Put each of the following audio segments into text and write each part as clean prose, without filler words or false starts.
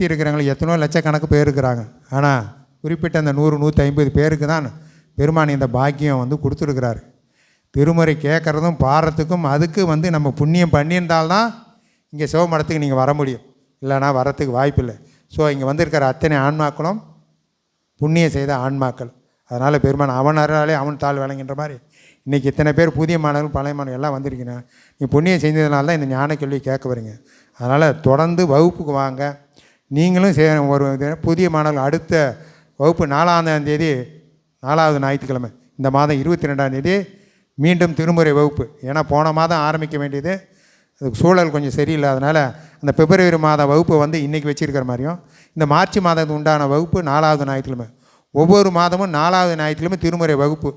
இருக்கிறவங்களுக்கு எத்தனோ லட்சக்கணக்கு பேர் இருக்கிறாங்க. ஆனால் குறிப்பிட்ட அந்த 100-150 பேருக்கு தான் பெருமான் இந்த பாக்கியம் வந்து கொடுத்துருக்கிறாரு. திருமுறை கேட்குறதும் பாடுறதுக்கும் அதுக்கு வந்து நம்ம புண்ணியம் பண்ணியிருந்தால்தான் இங்கே சிவமடத்துக்கு நீங்கள் வர முடியும், இல்லைனா வரத்துக்கு வாய்ப்பு இல்லை. ஸோ இங்கே வந்திருக்கிற அத்தனை ஆன்மாக்களும் புண்ணியம் செய்த ஆன்மாக்கள். அதனால் பெருமான் அவன் அருளாலே அவன் தாள் விளங்குகின்ற மாதிரி இன்றைக்கி இத்தனை பேர் புதிய மாணவர்கள் பழைய மாணவர்கள் எல்லாம் வந்திருக்கீங்க. நீ புண்ணியம் செஞ்சதுனால தான் இந்த ஞான கேள்வி கேட்க வரீங்க. அதனால் தொடர்ந்து வகுப்புக்கு வாங்க. நீங்களும் ஒரு புதிய மாணவர்கள் அடுத்த வகுப்பு 4ஆம் தேதி 4வது ஞாயிற்றுக்கிழமை இந்த மாதம் 22ஆம் தேதி மீண்டும் திருமுறை வகுப்பு. ஏன்னா போன மாதம் ஆரம்பிக்க வேண்டியது, அதுக்கு சூழல் கொஞ்சம் சரியில்லாதனால அந்த பிப்ரவரி மாத வகுப்பு வந்து இன்றைக்கி வச்சுருக்கிற மாதிரியும் இந்த மார்ச் மாதத்துக்கு உண்டான வகுப்பு 4வது ஞாயிற்றுக்கிழமை. ஒவ்வொரு மாதமும் 4வது ஞாயிற்றுக்கிழமை திருமுறை வகுப்பு.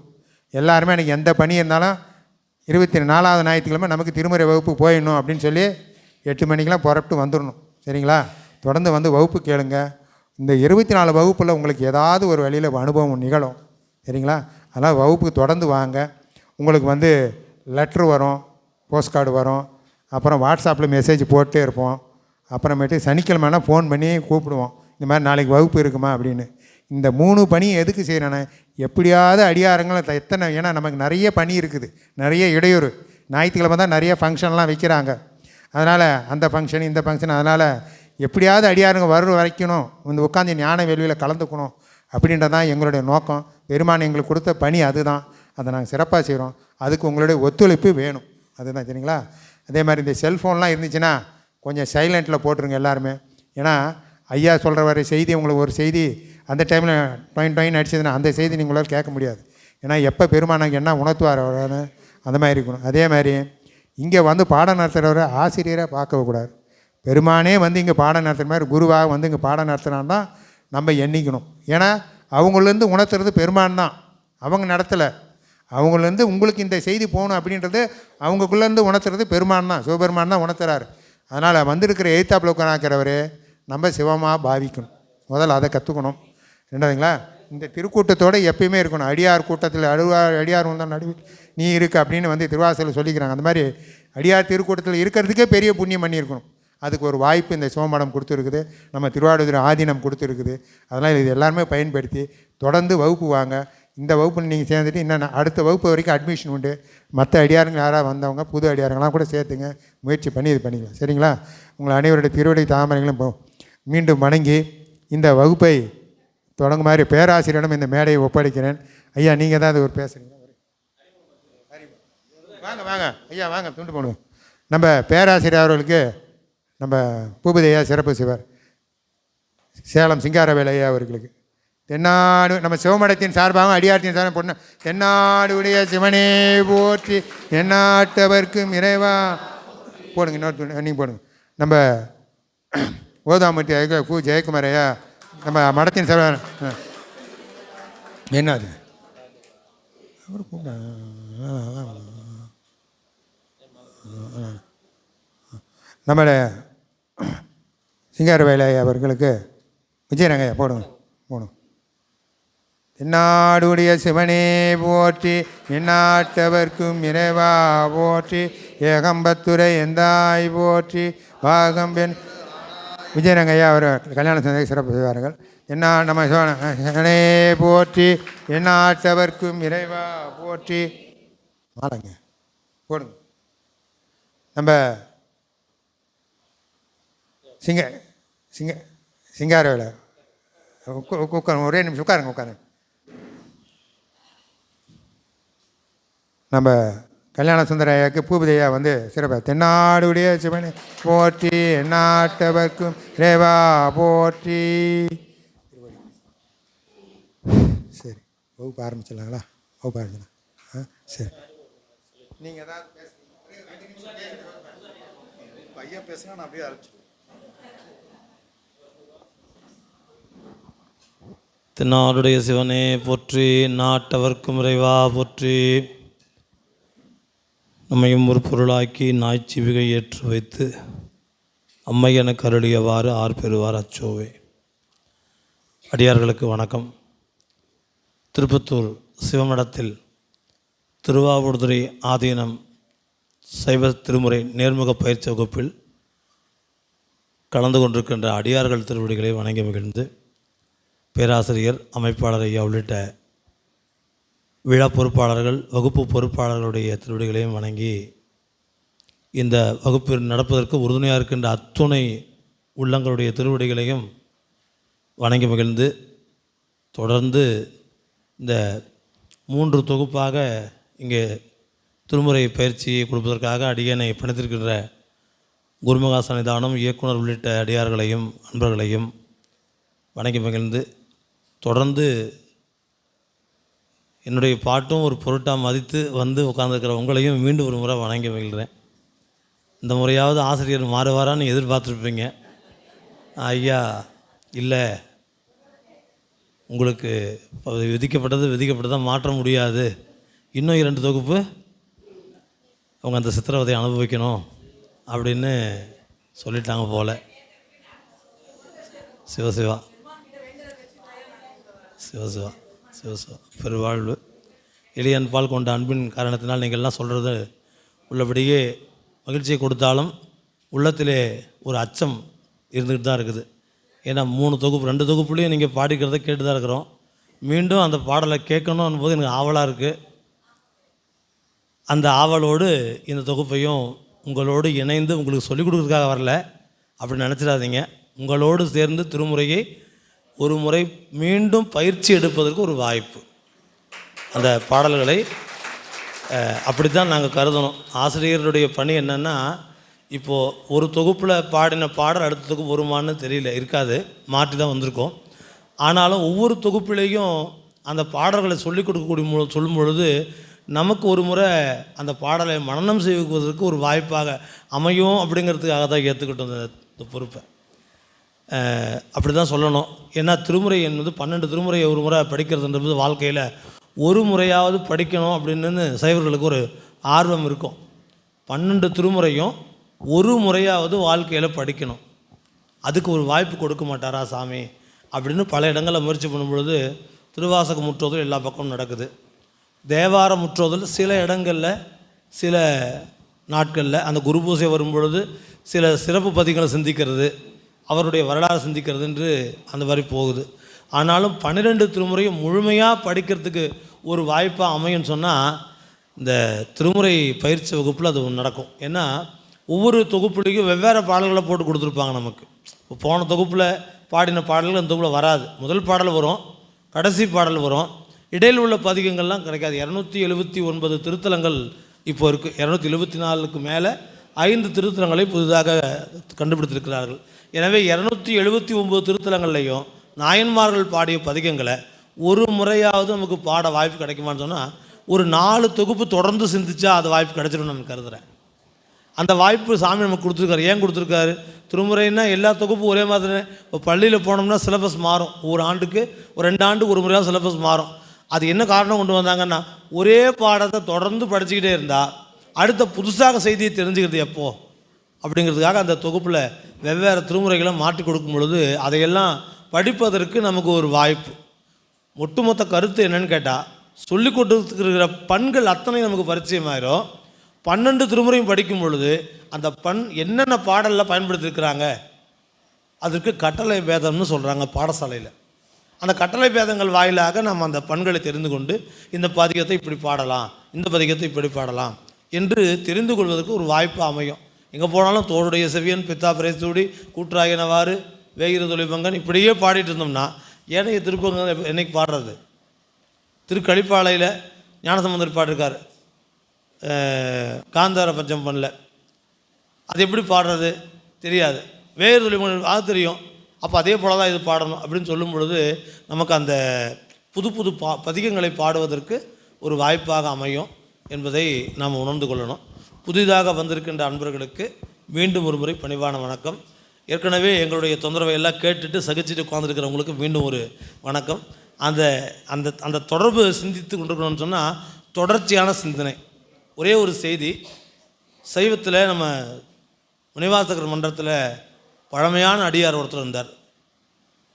எல்லாருமே எனக்கு எந்த பணி இருந்தாலும் 24வது ஞாயிற்றுக்கிழமை நமக்கு திருமுறை வகுப்பு போயிடணும் அப்படின்னு சொல்லி 8 மணிக்கெலாம் புறப்பட்டு வந்துடணும். சரிங்களா? தொடர்ந்து வந்து வகுப்பு கேளுங்க. இந்த 24 வகுப்பில் உங்களுக்கு ஏதாவது ஒரு வழியில் அனுபவம் நிகழும். சரிங்களா? அதனால் வகுப்புக்கு தொடர்ந்து வாங்க. உங்களுக்கு வந்து லெட்ரு வரும், போஸ்ட் கார்டு வரும், அப்புறம் வாட்ஸ்அப்பில் மெசேஜ் போட்டே இருப்போம். அப்புறமேட்டு சனிக்கிழமைனா ஃபோன் பண்ணி கூப்பிடுவோம், இந்த மாதிரி நாளைக்கு வகுப்பு இருக்குமா அப்படின்னு. இந்த 3 பணி எதுக்கு செய்கிறேன்னா, எப்படியாவது அடியாரங்கள் எத்தனை, ஏன்னா நமக்கு நிறைய பணி இருக்குது, நிறைய இடையூறு. ஞாயிற்றுக்கிழமை தான் நிறைய ஃபங்க்ஷன்லாம் வைக்கிறாங்க. அதனால் அந்த ஃபங்க்ஷன் இந்த ஃபங்க்ஷன், அதனால் எப்படியாவது அடியாருங்க வர வைக்கணும், வந்து உட்காந்து ஞான வேள்வியில் கலந்துக்கணும் அப்படின்றது தான் எங்களுடைய நோக்கம். பெருமான் எங்களுக்கு கொடுத்த பணி அதுதான். அதை நாங்கள் சிறப்பாக செய்கிறோம். அதுக்கு உங்களுடைய ஒத்துழைப்பு வேணும். அதுதான். சரிங்களா? அதே மாதிரி இந்த செல்ஃபோன்லாம் இருந்துச்சுன்னா கொஞ்சம் சைலண்ட்டில் போட்டுருங்க எல்லாருமே. ஏன்னா ஐயா சொல்கிற வர செய்தி, உங்களுக்கு ஒரு செய்தி அந்த டைமில் டொயின் அடிச்சதுன்னா அந்த செய்தி நீங்கள் உங்களால் கேட்க முடியாது. ஏன்னா எப்போ பெருமானாங்க என்ன உணர்த்துவார் அந்த மாதிரி இருக்கணும். அதே மாதிரி இங்கே வந்து பாடம் நடத்துகிறவரை ஆசிரியராக பார்க்கக்கூடாது. பெருமானே வந்து இங்கே பாடம் நடத்துகிற மாதிரி குருவாக வந்து இங்கே பாடம் நடத்துனான் தான் நம்ம எண்ணிக்கணும். ஏன்னா அவங்களேருந்து உணர்த்துறது பெருமான் தான், அவங்க நடத்தலை. அவங்களேருந்து உங்களுக்கு இந்த செய்தி போகணும் அப்படின்றது அவங்களுக்குள்ளேருந்து உணர்த்துறது பெருமான் தான், சிவபெருமான் தான் உணர்த்துறாரு. அதனால் வந்திருக்கிற எழுத்தாப்பில் உட்காராக்கிறவரே நம்ம சிவமாக பாவிக்கணும். முதல்ல அதை கற்றுக்கணும். ரெண்டாவதுங்களா, இந்த திருக்கூட்டத்தோடு எப்பயுமே இருக்கணும். அடியார் கூட்டத்தில் அடியார் வந்தால் நடுவில் நீ இருக்கு அப்படின்னு வந்து திருவாசலில் சொல்லிக்கிறாங்க. அந்த மாதிரி அடியார் திருக்கூட்டத்தில் இருக்கிறதுக்கே பெரிய புண்ணியம் பண்ணியிருக்கணும். அதுக்கு ஒரு வாய்ப்பு இந்த சிவமடம் கொடுத்துருக்குது, நம்ம திருவாவடுதுறை ஆதீனம் கொடுத்துருக்குது. அதனால் இது எல்லாருமே பயன்படுத்தி தொடர்ந்து வகுப்பு வாங்க. இந்த வகுப்பில் நீங்கள் சேர்ந்துட்டு இன்னும் அடுத்த வகுப்பு வரைக்கும் அட்மிஷன் உண்டு. மற்ற அடியாருங்க யாராவது வந்தவங்க புது அடியாருங்களாம் கூட சேர்த்துங்க, முயற்சி பண்ணி இது பண்ணிக்கலாம். சரிங்களா? உங்கள் அனைவருடைய திருவடி தாமரைகளும் மீண்டும் வணங்கி இந்த வகுப்பை தொடங்கும் மாதிரி பேராசிரியரிடம் இந்த மேடையை ஒப்படைக்கிறேன். ஐயா நீங்கள் தான் அது ஒரு பேசுகிறீங்க. வாங்க வாங்க ஐயா, வாங்க துண்டு போடுவோம். நம்ம பேராசிரியர் அவர்களுக்கு நம்ம பூபதியா சிறப்பு செய்வார். சேலம் சிங்காரவேல் ஐயா அவர்களுக்கு தென்னாடு நம்ம சிவமடத்தின் சார்பாக அடியார்த்தின் சார்பாக பொண்ணு தென்னாடுடைய சிவனே போற்றி எந்நாட்டவர்க்கும் இறைவா போடுங்க. இன்னொரு நீங்கள் போடுங்க. நம்ம ஓதாமூர்த்தி ஐயா கு ஜெயக்குமார் ஐயா நம்ம மடத்தின் சார்பாக என்ன அது அவர் கூப்பிட்டா நம்மளை சிங்காரவேலை அவர்களுக்கு விஜயரங்கையா போடுங்க போடும். தென்னாடுடைய சிவனே போற்றி எந்நாட்டவர்க்கும் இறைவா போற்றி ஏகம்பத்துரை எந்தாய் போற்றி பாகம்பெண் விஜயரங்கையா அவர் கல்யாண சந்தை சிறப்பு செய்வார்கள். நம்ம சிவனே போற்றி எந்நாட்டவர்க்கும் இறைவா போற்றி மாலைங்க போடுங்க. நம்ம சிங்காரவேலை உட்காருங்க, ஒரே நிமிஷம் உட்காருங்க. நம்ம கல்யாண சுந்தரையாவுக்கு பூபதியா வந்து சிறப்பாக தென்னாடுடைய சிவனை போற்றி எந்நாட்டவர்க்கும் ரேவா போற்றி. சரி, வகுப்பு ஆரம்பிச்சிடலாங்களா? வகுப்பு ஆரம்பிச்சிடலாம். சரி, நீங்கள் ஏதாவது ஐயா பேசுனா நான் அப்படியே ஆரம்பிச்சு. தென்னாடுடைய சிவனே போற்றி நாட்டவர்க்கும் இறைவா போற்றி. நம்மையும் ஒரு பொருளாக்கி நாய்ச்சிவிகை ஏற்று வைத்து அம்மை என கருளியவாறு ஆர் பெறுவார் அச்சோவே. அடியார்களுக்கு வணக்கம். திருப்பத்தூர் சிவமடத்தில் திருவாவடுதுறை ஆதீனம் சைவ திருமுறை நேர்முக பயிற்சி வகுப்பில் கலந்து கொண்டிருக்கின்ற அடியார்கள் திருவடிகளை வணங்கி மகிழ்ந்து, பேராசிரியர், அமைப்பாளர் ஐயா உள்ளிட்ட விழா பொறுப்பாளர்கள், வகுப்பு பொறுப்பாளர்களுடைய திருவடிகளையும் வணங்கி, இந்த வகுப்பு நடப்பதற்கு உறுதுணையாக இருக்கின்ற அத்துணை உள்ளங்களுடைய திருவடிகளையும் வணங்கி மகிழ்ந்து, தொடர்ந்து இந்த 3 தொகுப்பாக இங்கே திருமுறை பயிற்சியை கொடுப்பதற்காக அடியனை பணித்திருக்கின்ற குருமகா சன்னிதானம் இயக்குனர் உள்ளிட்ட அடியார்களையும் அன்பர்களையும் வணங்கி மகிழ்ந்து, தொடர்ந்து என்னுடைய பாட்டும் ஒரு பொருட்டாக மதித்து வந்து உட்கார்ந்துருக்கிற உங்களையும் மீண்டும் ஒரு முறை வணங்கி மகிழ்கிறேன். இந்த முறையாவது ஆசிரியர் மாறுவாரான்னு எதிர்பார்த்துருப்பீங்க. ஐயா இல்லை, உங்களுக்கு விதிக்கப்பட்டதை மாற்ற முடியாது, இன்னும் 2 தொகுப்பு அவங்க அந்த சித்திரவதையை அனுபவிக்கணும் அப்படின்னு சொல்லிட்டாங்க போல். சிவசிவா சிவசிவா சிவசிவா பெருவாழ்வு. எளியன் பால் கொண்ட அன்பின் காரணத்தினால் நீங்கள்லாம் சொல்கிறது உள்ளபடியே மகிழ்ச்சியை கொடுத்தாலும் உள்ளத்திலே ஒரு அச்சம் இருந்துக்கிட்டு தான் இருக்குது. ஏன்னா 3 தொகுப்பு 2 தொகுப்புலேயும் நீங்கள் பாடிக்கிறத கேட்டு தான் இருக்கிறோம். மீண்டும் அந்த பாடலை கேட்கணும் போது எனக்கு ஆவலாக இருக்குது. அந்த ஆவலோடு இந்த தொகுப்பையும் உங்களோடு இணைந்து உங்களுக்கு சொல்லிக் கொடுக்குறதுக்காக வரல, அப்படி நினச்சிடாதீங்க. உங்களோடு சேர்ந்து திருமுறையை ஒரு முறை மீண்டும் பயிற்சி எடுப்பதற்கு ஒரு வாய்ப்பு. அந்த பாடல்களை அப்படி தான் நாங்கள் கருதணும். ஆசிரியர்களுடைய பணி என்னென்னா, இப்போது ஒரு தொகுப்பில் பாடின பாடல் அடுத்த தொகுப்பு வருமானு தெரியல, இருக்காது, மாற்றி தான் வந்திருக்கோம். ஆனாலும் ஒவ்வொரு தொகுப்பிலையும் அந்த பாடல்களை சொல்லிக் கொடுக்கக்கூடிய சொல்லும் பொழுது நமக்கு ஒரு முறை அந்த பாடலை மனனம் செய்வதற்கு ஒரு வாய்ப்பாக அமையும். அப்படிங்கிறதுக்காக தான் ஏற்றுக்கிட்டோம் இந்த பொறுப்பை. அப்படி தான் சொல்லணும். ஏன்னா திருமுறை என்பது 12 திருமுறையை ஒரு முறை படிக்கிறதுன்றது வாழ்க்கையில் ஒரு முறையாவது படிக்கணும் அப்படின்னு சைவர்களுக்கு ஒரு ஆர்வம் இருக்கும். 12 திருமுறையும் ஒரு முறையாவது வாழ்க்கையில் படிக்கணும். அதுக்கு ஒரு வாய்ப்பு கொடுக்க மாட்டாரா சாமி அப்படின்னு பல இடங்களில் முயற்சி பண்ணும்பொழுது திருவாசக முற்றோதல் எல்லா பக்கமும் நடக்குது. தேவார முற்றோதல் சில இடங்களில் சில நாட்களில் அந்த குரு பூஜை வரும்பொழுது சில சிறப்பு பதிகளை சிந்திக்கிறது, அவருடைய வரலாறு சிந்திக்கிறது என்று அந்த மாதிரி போகுது. ஆனாலும் 12 திருமுறையும் முழுமையாக படிக்கிறதுக்கு ஒரு வாய்ப்பாக அமையும்னு சொன்னால் இந்த திருமுறை பயிற்சி வகுப்பில் அது நடக்கும். ஏன்னா ஒவ்வொரு தொகுப்புலேயும் வெவ்வேறு பாடல்களை போட்டு கொடுத்துருப்பாங்க நமக்கு. இப்போ போன தொகுப்பில் பாடின பாடல்கள் இந்த தொகுப்பில் வராது. முதல் பாடல் வரும், கடைசி பாடல் வரும், இடையில் உள்ள பதிகங்கள்லாம் கிடைக்காது. 279 திருத்தலங்கள் இப்போ இருக்குது. 274க்கு மேலே 5 திருத்தலங்களை புதிதாக கண்டுபிடித்திருக்கிறார்கள். எனவே 279 திருத்தலங்கள்லையும் நாயன்மார்கள் பாடிய பதிகங்களை ஒரு முறையாவது நமக்கு பாட வாய்ப்பு கிடைக்குமான்னு சொன்னால் ஒரு 4 தொகுப்பு தொடர்ந்து சிந்திச்சா அது வாய்ப்பு கிடைச்சிடும் நான் கருதுகிறேன். அந்த வாய்ப்பு சாமி நமக்கு கொடுத்துருக்காரு. ஏன் கொடுத்துருக்காரு? திருமுறைன்னா எல்லா தொகுப்பும் ஒரே மாதிரி. இப்போ பள்ளியில் போனோம்னா சிலபஸ் மாறும். ஒரு ஆண்டுக்கு ஒரு 2 ஆண்டுக்கு ஒரு முறையாக சிலபஸ் மாறும். அது என்ன காரணம் கொண்டு வந்தாங்கன்னா, ஒரே பாடத்தை தொடர்ந்து படிச்சுக்கிட்டே இருந்தால் அடுத்த புதுசாக செய்தியை தெரிஞ்சுக்கிறது எப்போ அப்படிங்கிறதுக்காக அந்த தொகுப்பில் வெவ்வேறு திருமுறைகளை மாற்றி கொடுக்கும் பொழுது அதையெல்லாம் படிப்பதற்கு நமக்கு ஒரு வாய்ப்பு. ஒட்டுமொத்த கருத்து என்னன்னு கேட்டால், சொல்லி கொடுத்துருக்கிற பண்கள் அத்தனை நமக்கு பரிச்சயமாயிரும். 12 திருமுறையும் படிக்கும் பொழுது அந்த பண் என்னென்ன பாடலில் பயன்படுத்தியிருக்கிறாங்க அதற்கு கட்டளை பேதம்னு சொல்கிறாங்க பாடசாலையில். அந்த கட்டளை பேதங்கள் வாயிலாக நம்ம அந்த பண்களை தெரிந்து கொண்டு இந்த பதிகத்தை இப்படி பாடலாம், இந்த பதிகத்தை இப்படி பாடலாம் என்று தெரிந்து கொள்வதற்கு ஒரு வாய்ப்பு அமையும். எங்கே போனாலும் தோளுடைய செவியன் பித்தா பிரேசூடி கூற்றாகினவாறு வேகிற தொழிற்பங்கன் இப்படியே பாடிட்டு இருந்தோம்னா ஏனைய திருப்பங்கள் என்னைக்கு பாடுறது? திருக்கழிப்பாளையில் ஞானசம்பந்தர் பாடிருக்கார் காந்தார பஞ்சம் பண்ணல, அது எப்படி பாடுறது தெரியாது. வேறு தொழில் அது தெரியும். அப்போ அதே போல தான் இது பாடணும் அப்படின்னு சொல்லும் பொழுது நமக்கு அந்த புது புது பதிகங்களை பாடுவதற்கு ஒரு வாய்ப்பாக அமையும் என்பதை நாம் உணர்ந்து கொள்ளணும். புதிதாக வந்திருக்கின்ற அன்பர்களுக்கு மீண்டும் ஒரு முறை பணிவான வணக்கம். ஏற்கனவே எங்களுடைய தொந்தரவை எல்லாம் கேட்டுட்டு சகிச்சுட்டு உட்காந்துருக்கிறவங்களுக்கு மீண்டும் ஒரு வணக்கம். அந்த அந்த அந்த தொடர்பு சிந்தித்து கொண்டிருக்கணும்னு சொன்னால் தொடர்ச்சியான சிந்தனை. ஒரே ஒரு செய்தி, சைவத்தில் நம்ம முனிவாசகர் மன்றத்தில் பழமையான அடியார் ஒருத்தர் இருந்தார்,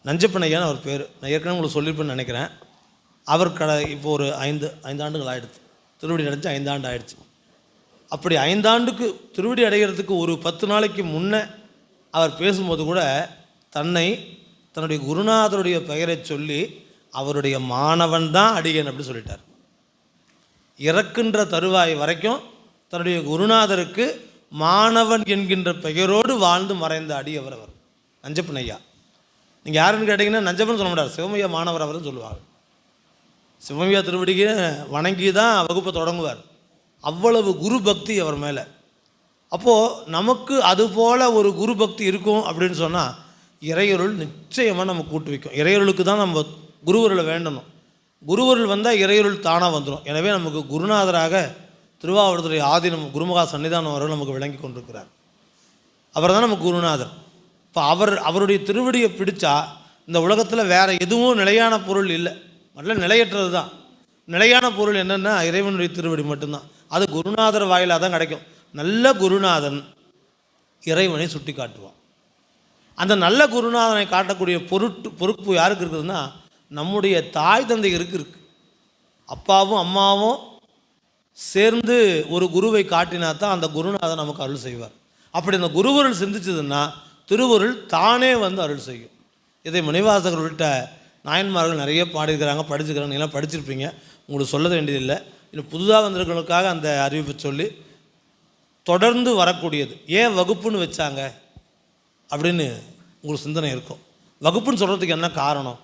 நஞ்சப்பனையான்னு அவர் பேர். நான் ஏற்கனவே உங்களுக்கு சொல்லியிருப்பேன்னு நினைக்கிறேன். அவர் இப்போ ஒரு 5 ஆண்டுகள் ஆகிடுச்சு. திருவடி அடைஞ்சு 5 ஆண்டு ஆகிடுச்சு. அப்படி 5 ஆண்டுக்கு திருவடி அடைகிறதுக்கு ஒரு 10 நாளைக்கு முன்னே அவர் பேசும்போது கூட தன்னுடைய குருநாதருடைய பெயரை சொல்லி அவருடைய மாணவன் தான் அடியன் அப்படி சொல்லிட்டார். இறக்கின்ற தருவாய் வரைக்கும் தன்னுடைய குருநாதருக்கு மாணவன் என்கின்ற பெயரோடு வாழ்ந்து மறைந்த அடியவர் அவர் நஞ்சப்பன் ஐயா. நீங்கள் யாருன்னு கேட்டிங்கன்னா நஞ்சப்பன் சொல்ல மாட்டார், சிவமையா மாணவர் அவர்னு சொல்லுவார். சிவமையா திருவடிக்கு வணங்கி தான் வகுப்பை தொடங்குவார். அவ்வளவு குரு பக்தி அவர் மேலே. அப்போது நமக்கு அதுபோல் ஒரு குரு பக்தி இருக்கும் அப்படின்னு சொன்னால் இறையருள் நிச்சயமாக நம்ம கூட்டு வைக்கும். இறையருளுக்கு தான் நம்ம குருவருளை வேண்டணும். குருவருள் வந்தால் இறையருள் தானாக வந்துடும். எனவே நமக்கு குருநாதராக திருவாவூரத்துடைய ஆதீனம் குருமகா சன்னிதானம் அவர்கள் நமக்கு விளங்கி கொண்டிருக்கிறார். அவர் தான் நமக்கு குருநாதர். இப்போ அவருடைய திருவடியை பிடிச்சா இந்த உலகத்தில் வேறு எதுவும் நிலையான பொருள் இல்லை. முதல்ல நிலையற்றது தான். நிலையான பொருள் என்னென்னா இறைவனுடைய திருவடி மட்டும்தான். அது குருநாதர் வாயிலாக தான் கிடைக்கும். நல்ல குருநாதன் இறைவனை சுட்டி காட்டுவான். அந்த நல்ல குருநாதனை காட்டக்கூடிய பொறுப்பு யாருக்கு இருக்குதுன்னா நம்முடைய தாய் தந்தையருக்கு இருக்குது. அப்பாவும் அம்மாவும் சேர்ந்து ஒரு குருவை காட்டினா தான் அந்த குருநாதன் நமக்கு அருள் செய்வார். அப்படி அந்த குருவருள் சிந்திச்சதுன்னா திருவருள் தானே வந்து அருள் செய்யும். இதை மணிவாசகர் உள்ளிட்ட நாயன்மார்கள் நிறைய பாடியிருக்கிறாங்க, படிச்சிருக்கிறாங்க. நீங்களாம் படிச்சிருப்பீங்க, உங்களுக்கு சொல்ல வேண்டியதில்லை. இன்னும் புதுதாக வந்திருக்கிறவங்களுக்காக அந்த அறிவிப்பை சொல்லி தொடர்ந்து வரக்கூடியது. ஏன் வகுப்புன்னு வச்சாங்க அப்படின்னு உங்களுக்கு சிந்தனை இருக்கும். வகுப்புன்னு சொல்கிறதுக்கு என்ன காரணம்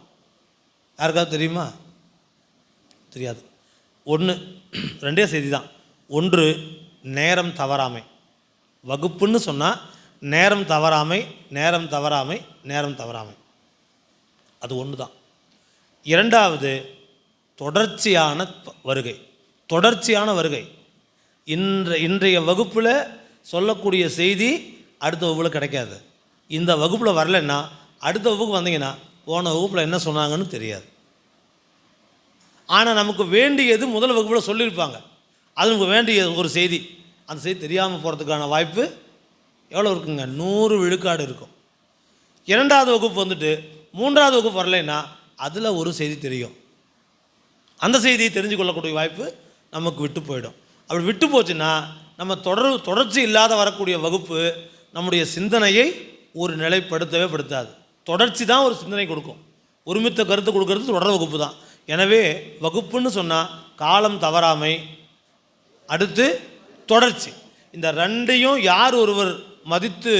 யாருக்காவது தெரியுமா? தெரியாது. ரெண்டே செய்தி தான். ஒன்று, நேரம் தவறாமை. வகுப்புன்னு சொன்னால் நேரம் தவறாமை, நேரம் தவறாமை, நேரம் தவறாமை. அது ஒன்று தான். இரண்டாவது, தொடர்ச்சியான வருகை. தொடர்ச்சியான வருகை. இன்றைய வகுப்பில் சொல்லக்கூடிய செய்தி அடுத்த வகுப்பில் கிடைக்காது. இந்த வகுப்பில் வரலைன்னா அடுத்த வகுப்புக்கு வந்தீங்கன்னா போன வகுப்பில் என்ன சொன்னாங்கன்னு தெரியாது. ஆனால் நமக்கு வேண்டியது முதல் வகுப்பில் சொல்லியிருப்பாங்க. அது நமக்கு வேண்டிய ஒரு செய்தி, அந்த செய்தி தெரியாமல் போகிறதுக்கான வாய்ப்பு எவ்வளோ இருக்குங்க? 100 விழுக்காடு இருக்கும். இரண்டாவது வகுப்பு வந்துட்டு மூன்றாவது வகுப்பு வரலைன்னா அதில் ஒரு செய்தி தெரியும். அந்த செய்தியை தெரிஞ்சு கொள்ளக்கூடிய வாய்ப்பு நமக்கு விட்டு போயிடும். அப்படி விட்டு போச்சுன்னா நம்ம தொடர்ச்சி இல்லாத வரக்கூடிய வகுப்பு நம்முடைய சிந்தனையை ஒரு நிலைப்படுத்தவே படுத்தாது. தொடர்ச்சி தான் ஒரு சிந்தனை கொடுக்கும். ஒருமித்த கருத்து கொடுக்கறது தொடர் வகுப்பு தான். எனவே வகுப்புன்னு சொன்னால் காலம் தவறாமை, அடுத்து தொடர்ச்சி. இந்த ரெண்டையும் யார் ஒருவர் மதித்து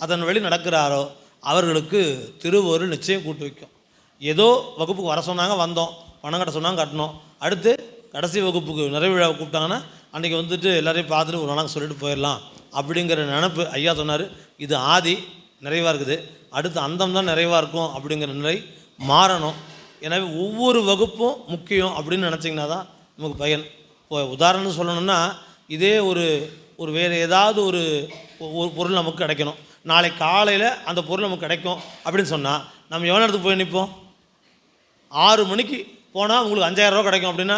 அதன் வழி நடக்கிறாரோ அவர்களுக்கு திருவருள் நிச்சயம் கூட்டு வைக்கும். ஏதோ வகுப்புக்கு வர சொன்னாங்க, வந்தோம், பணம் கட்ட சொன்னாங்க, கட்டணும். அடுத்து கடைசி வகுப்புக்கு நிறைவு விழா கூப்பிட்டாங்கன்னா அன்றைக்கி வந்துட்டு எல்லோரையும் பார்த்துட்டு ஒரு நாளாக சொல்லிட்டு போயிடலாம் அப்படிங்கிற நினப்பு. ஐயா சொன்னார், இது ஆதி நிறைவாக இருக்குது, அடுத்து அந்தம் தான் நிறைவாக இருக்கும் அப்படிங்கிற நிலை மாறணும். எனவே ஒவ்வொரு வகுப்பும் முக்கியம் அப்படின்னு நினச்சிங்கன்னா தான் நமக்கு பயன். இப்போ உதாரணம் சொல்லணும்னா இதே ஒரு வேறு ஏதாவது ஒரு பொருள் நமக்கு கிடைக்கணும். நாளை காலையில் அந்த பொருள் நமக்கு கிடைக்கும் அப்படின்னு சொன்னால் நம்ம எவ்வளோ இடத்துக்கு போய் நிற்போம்? 6 மணிக்கு போனால் உங்களுக்கு 5000 ரூபா கிடைக்கும் அப்படின்னா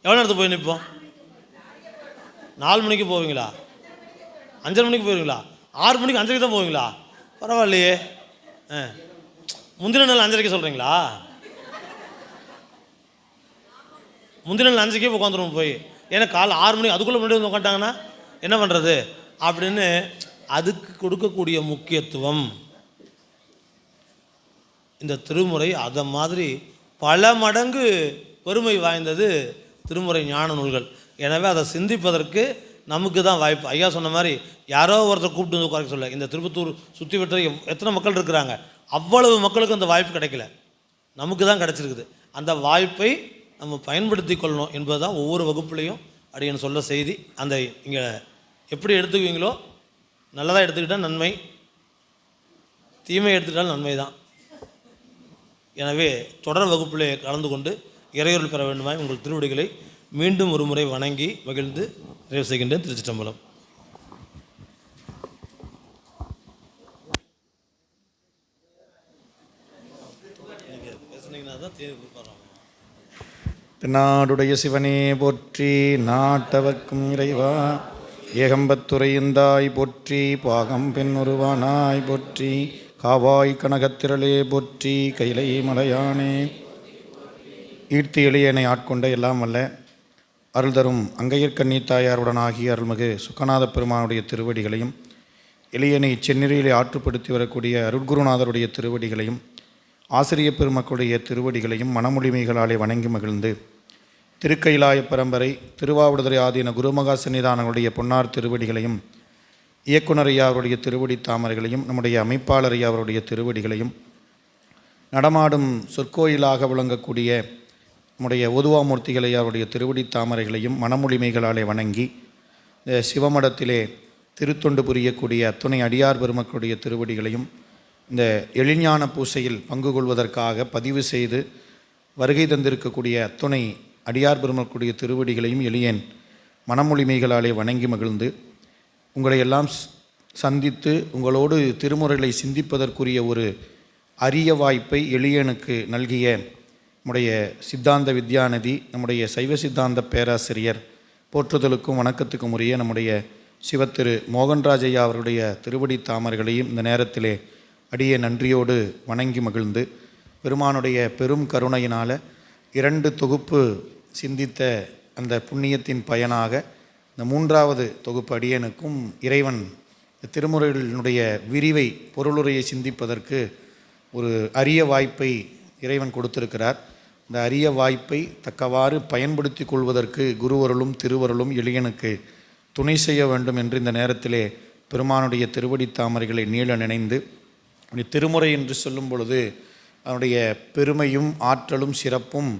எவ்வளோ இடத்துக்கு போய் நிற்போம்? 4 மணிக்கு போவீங்களா? 5:30 மணிக்கு போவீங்களா? 6 மணிக்கு 5:30 தான் போவீங்களா? பரவாயில்லையே. முந்தின நாள் 5:30 சொல்கிறீங்களா? முந்தின நாள் 5:00 உட்காந்துருவோம் போய். ஏன்னா காலை 6 மணி அதுக்குள்ளே முன்னாடி வந்து உட்காந்துட்டாங்கன்னா என்ன பண்ணுறது அப்படின்னு அதுக்கு கொடுக்கக்கூடிய முக்கியத்துவம் இந்த திருமுறை அதை மாதிரி பல மடங்கு பெருமை வாய்ந்தது திருமுறை ஞான நூல்கள். எனவே அதை சிந்திப்பதற்கு நமக்கு தான் வாய்ப்பு. ஐயா சொன்ன மாதிரி யாரோ ஒருத்தர் கூப்பிட்டு வந்து குறைக்க சொல்ல. இந்த திருப்பத்தூர் சுற்றி வட்ட எத்தனை மக்கள் இருக்கிறாங்க, அவ்வளவு மக்களுக்கு அந்த வாய்ப்பு கிடைக்கல, நமக்கு தான் கிடச்சிருக்குது. அந்த வாய்ப்பை நம்ம பயன்படுத்தி கொள்ளணும் என்பது தான் ஒவ்வொரு வகுப்புலேயும் அப்படின்னு சொல்ல செய்தி. அந்த இங்கே எப்படி எடுத்துக்குவீங்களோ நல்லதாக எடுத்துக்கிட்டால் நன்மை, தீமை எடுத்துக்கிட்டால் நன்மை தான். எனவே தொடர் வகுப்பிலே கலந்து கொண்டு இறையருள் பெற வேண்டுமாய் உங்கள் திருவடிகளை மீண்டும் ஒரு முறை வணங்கி மகிழ்ந்து நிறைவு செய்கின்றேன். திருச்சிற்றம்பலம். நாடுடைய சிவனே போற்றி, நாட்டவர்க்கும் இறைவா ஏகம்பத்துறையுந்தாய் போற்றி, பாகம் பெண் உருவானாய் போற்றி, காவாய் கனகத்திரளே போற்றி, கைலை மலையானே ஈர்த்தி எளியனை ஆட்கொண்ட எல்லாம் அல்ல அருள் தரும் அங்கையர்கண்ணி தாயாருடன் ஆகிய அருள்மிகு சுக்கநாத பெருமானுடைய திருவடிகளையும் எளியனை செந்நிறையிலே ஆற்றுப்படுத்தி வரக்கூடிய அருட்குருநாதருடைய திருவடிகளையும் ஆசிரிய பெருமக்களுடைய திருவடிகளையும் மனமொழிமைகளாலே வணங்கி மகிழ்ந்து திருக்கைலாய பரம்பரை திருவாவடுதுறை ஆதீன குருமகா சன்னிதானங்களுடைய பொன்னார் திருவடிகளையும் இயக்குனர் ஐயா அவருடைய திருவடி தாமரைகளையும் நம்முடைய அமைப்பாளர் ஐயா அவருடைய திருவடிகளையும் நடமாடும் சொற்கோயிலாக விளங்கக்கூடிய நம்முடைய ஓதுவாமூர்த்திகள் ஐயா அவருடைய திருவடி தாமரைகளையும் மனமொழிமைகளாலே வணங்கி இந்த சிவமடத்திலே திருத்தொண்டு புரியக்கூடிய அத்துணை அடியார் பெருமக்களுடைய திருவடிகளையும் இந்த எழிஞான பூசையில் பங்கு கொள்வதற்காக பதிவு செய்து வருகை தந்திருக்கக்கூடிய அத்துணை அடியார் பெருமக்களுடைய திருவடிகளையும் எளியேன் மனமொழிமைகளாலே வணங்கி மகிழ்ந்து உங்களை எல்லாம் சந்தித்து உங்களோடு திருமுறைகளை சிந்திப்பதற்குரிய ஒரு அரிய வாய்ப்பை எளியனுக்கு நல்கிய நம்முடைய சித்தாந்த வித்யாநிதி நம்முடைய சைவ சித்தாந்த பேராசிரியர் போற்றுதலுக்கும் வணக்கத்துக்கும் உரிய நம்முடைய சிவத்திரு மோகன்ராஜ் ஐயா அவருடைய திருவடி தாமர்களையும் இந்த நேரத்திலே அடிய நன்றியோடு வணங்கி மகிழ்ந்து பெருமானுடைய பெரும் கருணையினால் 2 தொகுப்பு சிந்தித்த அந்த புண்ணியத்தின் பயனாக இந்த 3வது தொகுப்பு அடியனுக்கும் இறைவன் திருமுறைகளினுடைய விரிவை பொருளுரையை சிந்திப்பதற்கு ஒரு அரிய வாய்ப்பை இறைவன் கொடுத்திருக்கிறார். இந்த அரிய வாய்ப்பை தக்கவாறு பயன்படுத்தி கொள்வதற்கு குருவருளும் திருவருளும் எளியனுக்கு துணை செய்ய வேண்டும் என்று இந்த நேரத்திலே பெருமானுடைய திருவடி தாமரைகளை நீள நினைந்து திருமுறை என்று சொல்லும் பொழுது அதனுடைய பெருமையும் ஆற்றலும் சிறப்பும்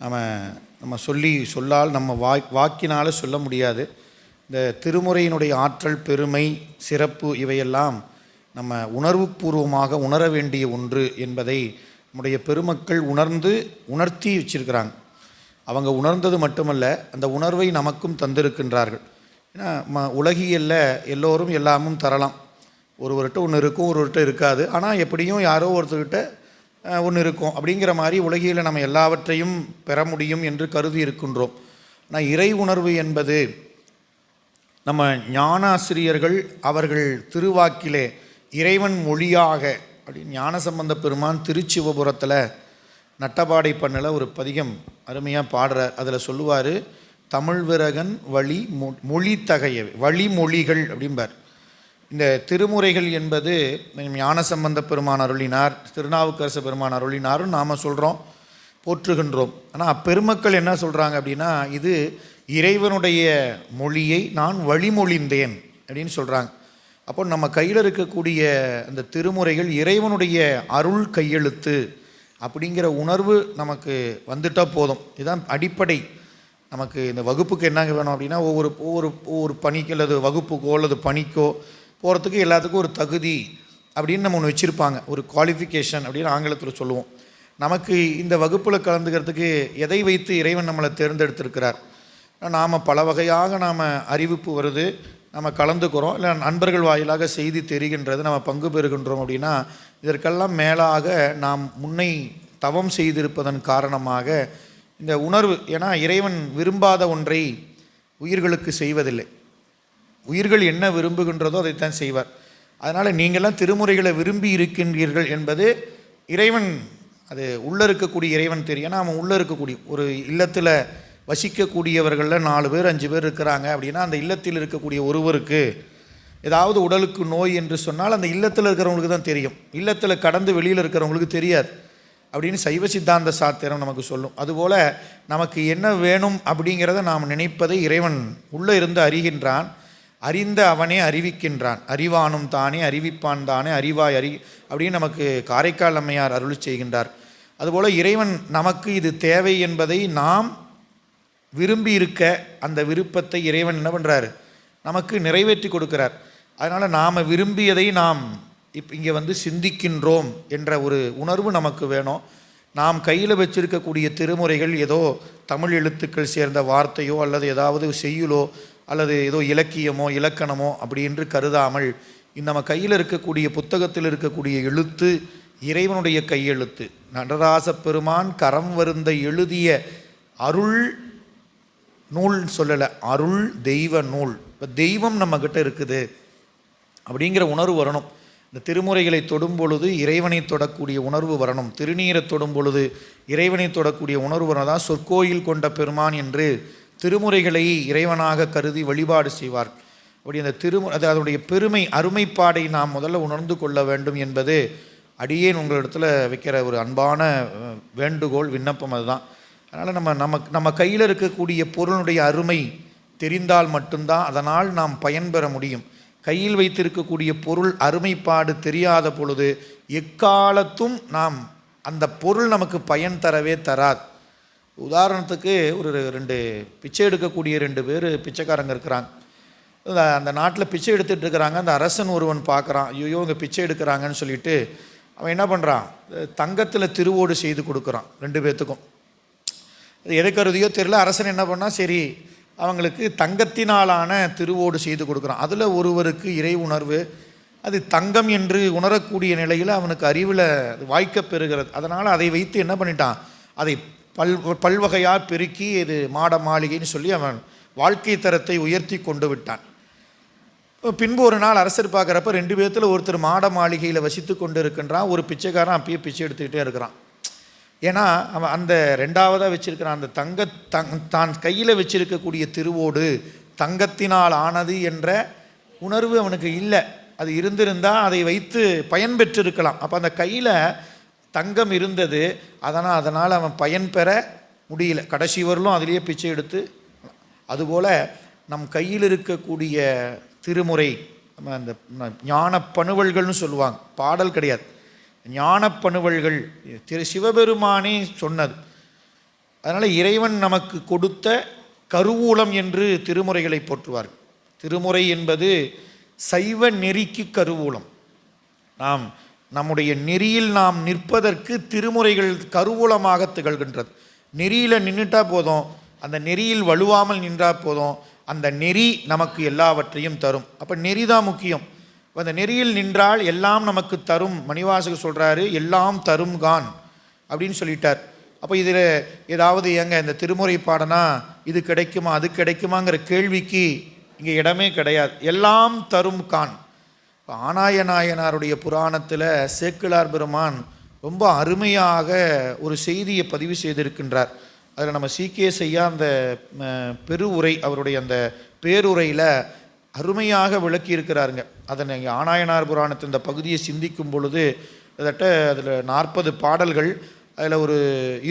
நம்ம சொல்லால் நம்ம வாக்கினால் சொல்ல முடியாது. இந்த திருமுறையினுடைய ஆற்றல் பெருமை சிறப்பு இவையெல்லாம் நம்ம உணர்வுபூர்வமாக உணர வேண்டிய ஒன்று என்பதை நம்முடைய பெருமக்கள் உணர்த்தி வச்சிருக்கிறாங்க. அவங்க உணர்ந்தது மட்டுமல்ல, அந்த உணர்வை நமக்கும் தந்திருக்கின்றார்கள். ஏன்னா உலகியல்ல எல்லோரும் எல்லாமும் தரலாம். ஒருவர்கிட்ட ஒன்று இருக்கும், ஒருவர்கிட்ட இருக்காது. ஆனால் எப்படியும் யாரோ ஒருத்தர்கிட்ட ஒன்று இருக்கும். அப்படிங்கிற மாதிரி உலகியில் நம்ம எல்லாவற்றையும் பெற முடியும் என்று கருதி இருக்கின்றோம். ஆனால் இறை உணர்வு என்பது நம்ம ஞானாசிரியர்கள் அவர்கள் திருவாக்கிலே இறைவன் மொழியாக அப்படின்னு ஞானசம்பந்த பெருமான் திருச்சிவபுரத்தில் நட்டபாடை பண்ணல ஒரு பதிகம் அருமையாக பாடுறார். அதில் சொல்லுவார், தமிழ் விரகன் வழி மொழி தகையவை வழிமொழிகள் அப்படிம்பார். இந்த திருமுறைகள் என்பது ஞானசம்பந்த பெருமான் அருளினார், திருநாவுக்கரசு பெருமான் அருளினாரும் நாம் சொல்கிறோம், போற்றுகின்றோம். ஆனால் அப்பெருமக்கள் என்ன சொல்கிறாங்க அப்படின்னா, இது இறைவனுடைய மொழியை நான் வழிமொழிந்தேன் அப்படின்னு சொல்கிறாங்க. அப்போ நம்ம கையில் இருக்கக்கூடிய அந்த திருமுறைகள் இறைவனுடைய அருள் கையெழுத்து அப்படிங்கிற உணர்வு நமக்கு வந்துட்டால் போதும். இதுதான் அடிப்படை. நமக்கு இந்த வகுப்புக்கு என்னங்க வேணும் அப்படின்னா, ஒவ்வொரு பணிக்கு அல்லது வகுப்புக்கோ அல்லது பணிக்கோ போகிறதுக்கு எல்லாத்துக்கும் ஒரு தகுதி அப்படின்னு நம்ம ஒன்று வச்சுருப்பாங்க, ஒரு குவாலிஃபிகேஷன் அப்படின்னு ஆங்கிலத்தில் சொல்லுவோம். நமக்கு இந்த வகுப்பில் கலந்துக்கிறதுக்கு எதை வைத்து இறைவன் நம்மளை தேர்ந்தெடுத்திருக்கிறார்? நாம் பல வகையாக நாம் அறிவிப்பு வருது, நம்ம கலந்துக்கிறோம், இல்லை நண்பர்கள் வாயிலாக செய்தி தெரிகின்றது, நம்ம பங்கு பெறுகின்றோம். அப்படின்னா இதற்கெல்லாம் மேலாக நாம் முன்னை தவம் செய்திருப்பதன் காரணமாக இந்த உணர்வு. ஏன்னா இறைவன் விரும்பாத ஒன்றை உயிர்களுக்கு செய்வதில்லை. உயிர்கள் என்ன விரும்புகின்றதோ அதைத்தான் செய்வார். அதனால் நீங்கள்லாம் திருமுறைகளை விரும்பி இருக்கின்றீர்கள் என்பது இறைவன், அது உள்ளே இருக்கக்கூடிய இறைவன் தெரியும். ஏன்னா அவன் உள்ளே இருக்கக்கூடிய ஒரு இல்லத்தில் வசிக்கக்கூடியவர்களில் 4 பேர் 5 பேர் இருக்கிறாங்க அப்படின்னா, அந்த இல்லத்தில் இருக்கக்கூடிய ஒருவருக்கு ஏதாவது உடலுக்கு நோய் என்று சொன்னால் அந்த இல்லத்தில் இருக்கிறவங்களுக்கு தான் தெரியும், இல்லத்தில் கடந்து வெளியில் இருக்கிறவங்களுக்கு தெரியாது அப்படின்னு சைவ சித்தாந்த சாத்திரம் நமக்கு சொல்லும். அதுபோல் நமக்கு என்ன வேணும் அப்படிங்கிறத நாம் நினைப்பதை இறைவன் உள்ளே இருந்து அறிகின்றான். அறிந்த அவனே அறிவிக்கின்றான். அறிவானும் தானே அறிவிப்பான் தானே அறிவாய் அப்படின்னு நமக்கு காரைக்கால் அம்மையார் அருள் செய்கின்றார். அதுபோல் இறைவன் நமக்கு இது தேவை என்பதை நாம் விரும்பி இருக்க அந்த விருப்பத்தை இறைவன் என்ன பண்ணுறாரு, நமக்கு நிறைவேற்றி கொடுக்கிறார். அதனால் நாம் விரும்பியதை நாம் இங்கே வந்து சிந்திக்கின்றோம் என்ற ஒரு உணர்வு நமக்கு வேணும். நாம் கையில் வச்சிருக்கக்கூடிய திருமுறைகள் ஏதோ தமிழ் எழுத்துக்கள் சேர்ந்த வார்த்தையோ அல்லது ஏதாவது செய்யுளோ அல்லது ஏதோ இலக்கியமோ இலக்கணமோ அப்படி என்று கருதாமல், நம்ம கையில் இருக்கக்கூடிய புத்தகத்தில் இருக்கக்கூடிய எழுத்து இறைவனுடைய கையெழுத்து. நடராச பெருமான் கரம் வருந்த எழுதிய அருள் நூல் சொல்லலை, அருள் தெய்வ நூல். இப்போ தெய்வம் நம்மக்கிட்ட இருக்குது அப்படிங்கிற உணர்வு வரணும். இந்த திருமுறைகளை தொடும் பொழுது இறைவனை தொடக்கூடிய உணர்வு வரணும். திருநீரை தொடும் பொழுது இறைவனை தொடக்கூடிய உணர்வு வரணும். தான் சொற்கோயில் கொண்ட பெருமான் என்று திருமுறைகளை இறைவனாக கருதி வழிபாடு செய்வார். அப்படி அந்த அது அதனுடைய பெருமை அருமைப்பாடை நாம் முதல்ல உணர்ந்து கொள்ள வேண்டும் என்பது அடியேன் உங்களிடத்தில் வைக்கிற ஒரு அன்பான வேண்டுகோள், விண்ணப்பம். அதுதான். அதனால் நம்ம கையில் இருக்கக்கூடிய பொருளுடைய அருமை தெரிந்தால் மட்டும்தான் அதனால் நாம் பயன்பெற முடியும். கையில் வைத்திருக்கக்கூடிய பொருள் அருமைப்பாடு தெரியாத பொழுது எக்காலத்தும் நாம் அந்த பொருள் நமக்கு பயன் தரவே தராது. உதாரணத்துக்கு ஒரு 2 பிச்சை எடுக்கக்கூடிய 2 பேர் பிச்சைக்காரங்க இருக்கிறாங்க. அந்த நாட்டில் பிச்சை எடுத்துகிட்டு இருக்கிறாங்க. அந்த அரசன் ஒருவன் பார்க்குறான், ஐயோ இங்கே பிச்சை எடுக்கிறாங்கன்னு சொல்லிட்டு அவன் என்ன பண்ணுறான், தங்கத்தில் திருவோடு செய்து கொடுக்குறான் 2 பேர்த்துக்கும். அது எது கருதியோ தெரியல. அரசன் என்ன பண்ணால், சரி அவங்களுக்கு தங்கத்தினாலான திருவோடு செய்து கொடுக்குறான். அதில் ஒருவருக்கு இறை உணர்வு, அது தங்கம் என்று உணரக்கூடிய நிலையில் அவனுக்கு அறிவில் வாய்க்கப் பெறுகிறது. அதனால் அதை வைத்து என்ன பண்ணிட்டான், அதை பல்வகையாக பெருக்கி இது மாட மாளிகைன்னு சொல்லி அவன் வாழ்க்கை தரத்தை உயர்த்தி கொண்டு விட்டான். பின்பு ஒரு நாள் அரசர் பார்க்குறப்ப 2 பேர்த்தில் ஒருத்தர் மாட மாளிகையில் வசித்து கொண்டு இருக்கின்றான், ஒரு பிச்சைக்காரன் அப்பயே பிச்சை எடுத்துக்கிட்டே இருக்கிறான். ஏன்னா அவன் அந்த 2ஆவதாக வச்சிருக்கிறான் அந்த தான் கையில் வச்சிருக்கக்கூடிய திருவோடு தங்கத்தினால் ஆனது என்ற உணர்வு அவனுக்கு இல்லை. அது இருந்திருந்தால் அதை வைத்து பயன் பெற்றிருக்கலாம். அப்போ அந்த கையில் தங்கம் இருந்தது, அதனால் அவன் பயன் பெற முடியல. கடைசி வரலும் அதிலேயே பிச்சை எடுத்து. அதுபோல் நம் கையில் இருக்கக்கூடிய திருமுறை, நம்ம அந்த ஞான பணுவல்கள்னு சொல்லுவாங்க, பாடல் கிடையாது, ஞான பணுவல்கள் சிவபெருமானே சொன்னது. அதனால் இறைவன் நமக்கு கொடுத்த கருவூலம் என்று திருமுறைகளை போற்றுவார். திருமுறை என்பது சைவ நெறிக்கு கருவூலம். நம்முடைய நெறியில் நாம் நிற்பதற்கு திருமுறைகள் கருவூலமாக திகழ்கின்றது. நெறியில் நின்றுட்டா போதும், அந்த நெறியில் வலுவாமல் நின்றால் போதும், அந்த நெறி நமக்கு எல்லாவற்றையும் தரும். அப்போ நெறி தான் முக்கியம். அந்த நெறியில் நின்றால் எல்லாம் நமக்கு தரும். மணிவாசகர் சொல்கிறாரு, எல்லாம் தரும் கான் அப்படின்னு சொல்லிட்டார். அப்போ இதில் ஏதாவது இந்த திருமுறை பாடனா இது கிடைக்குமா அது கிடைக்குமாங்கிற கேள்விக்கு இங்கே இடமே கிடையாது. எல்லாம் தரும் கான். ஆனாய நாயனாருடைய புராணத்தில் சேக்கிழார் பெருமான் ரொம்ப அருமையாக ஒரு செய்தியை பதிவு செய்திருக்கின்றார். அதில் நம்ம சீக்கிய செய்யா அந்த பெருவுரை, அவருடைய அந்த பேருரையில் அருமையாக விளக்கி இருக்கிறாருங்க. அதை நீங்கள் ஆனாயனார் புராணத்தின் இந்த பகுதியை சிந்திக்கும் பொழுது கிட்டத்தட்ட அதில் 40 பாடல்கள், அதில் ஒரு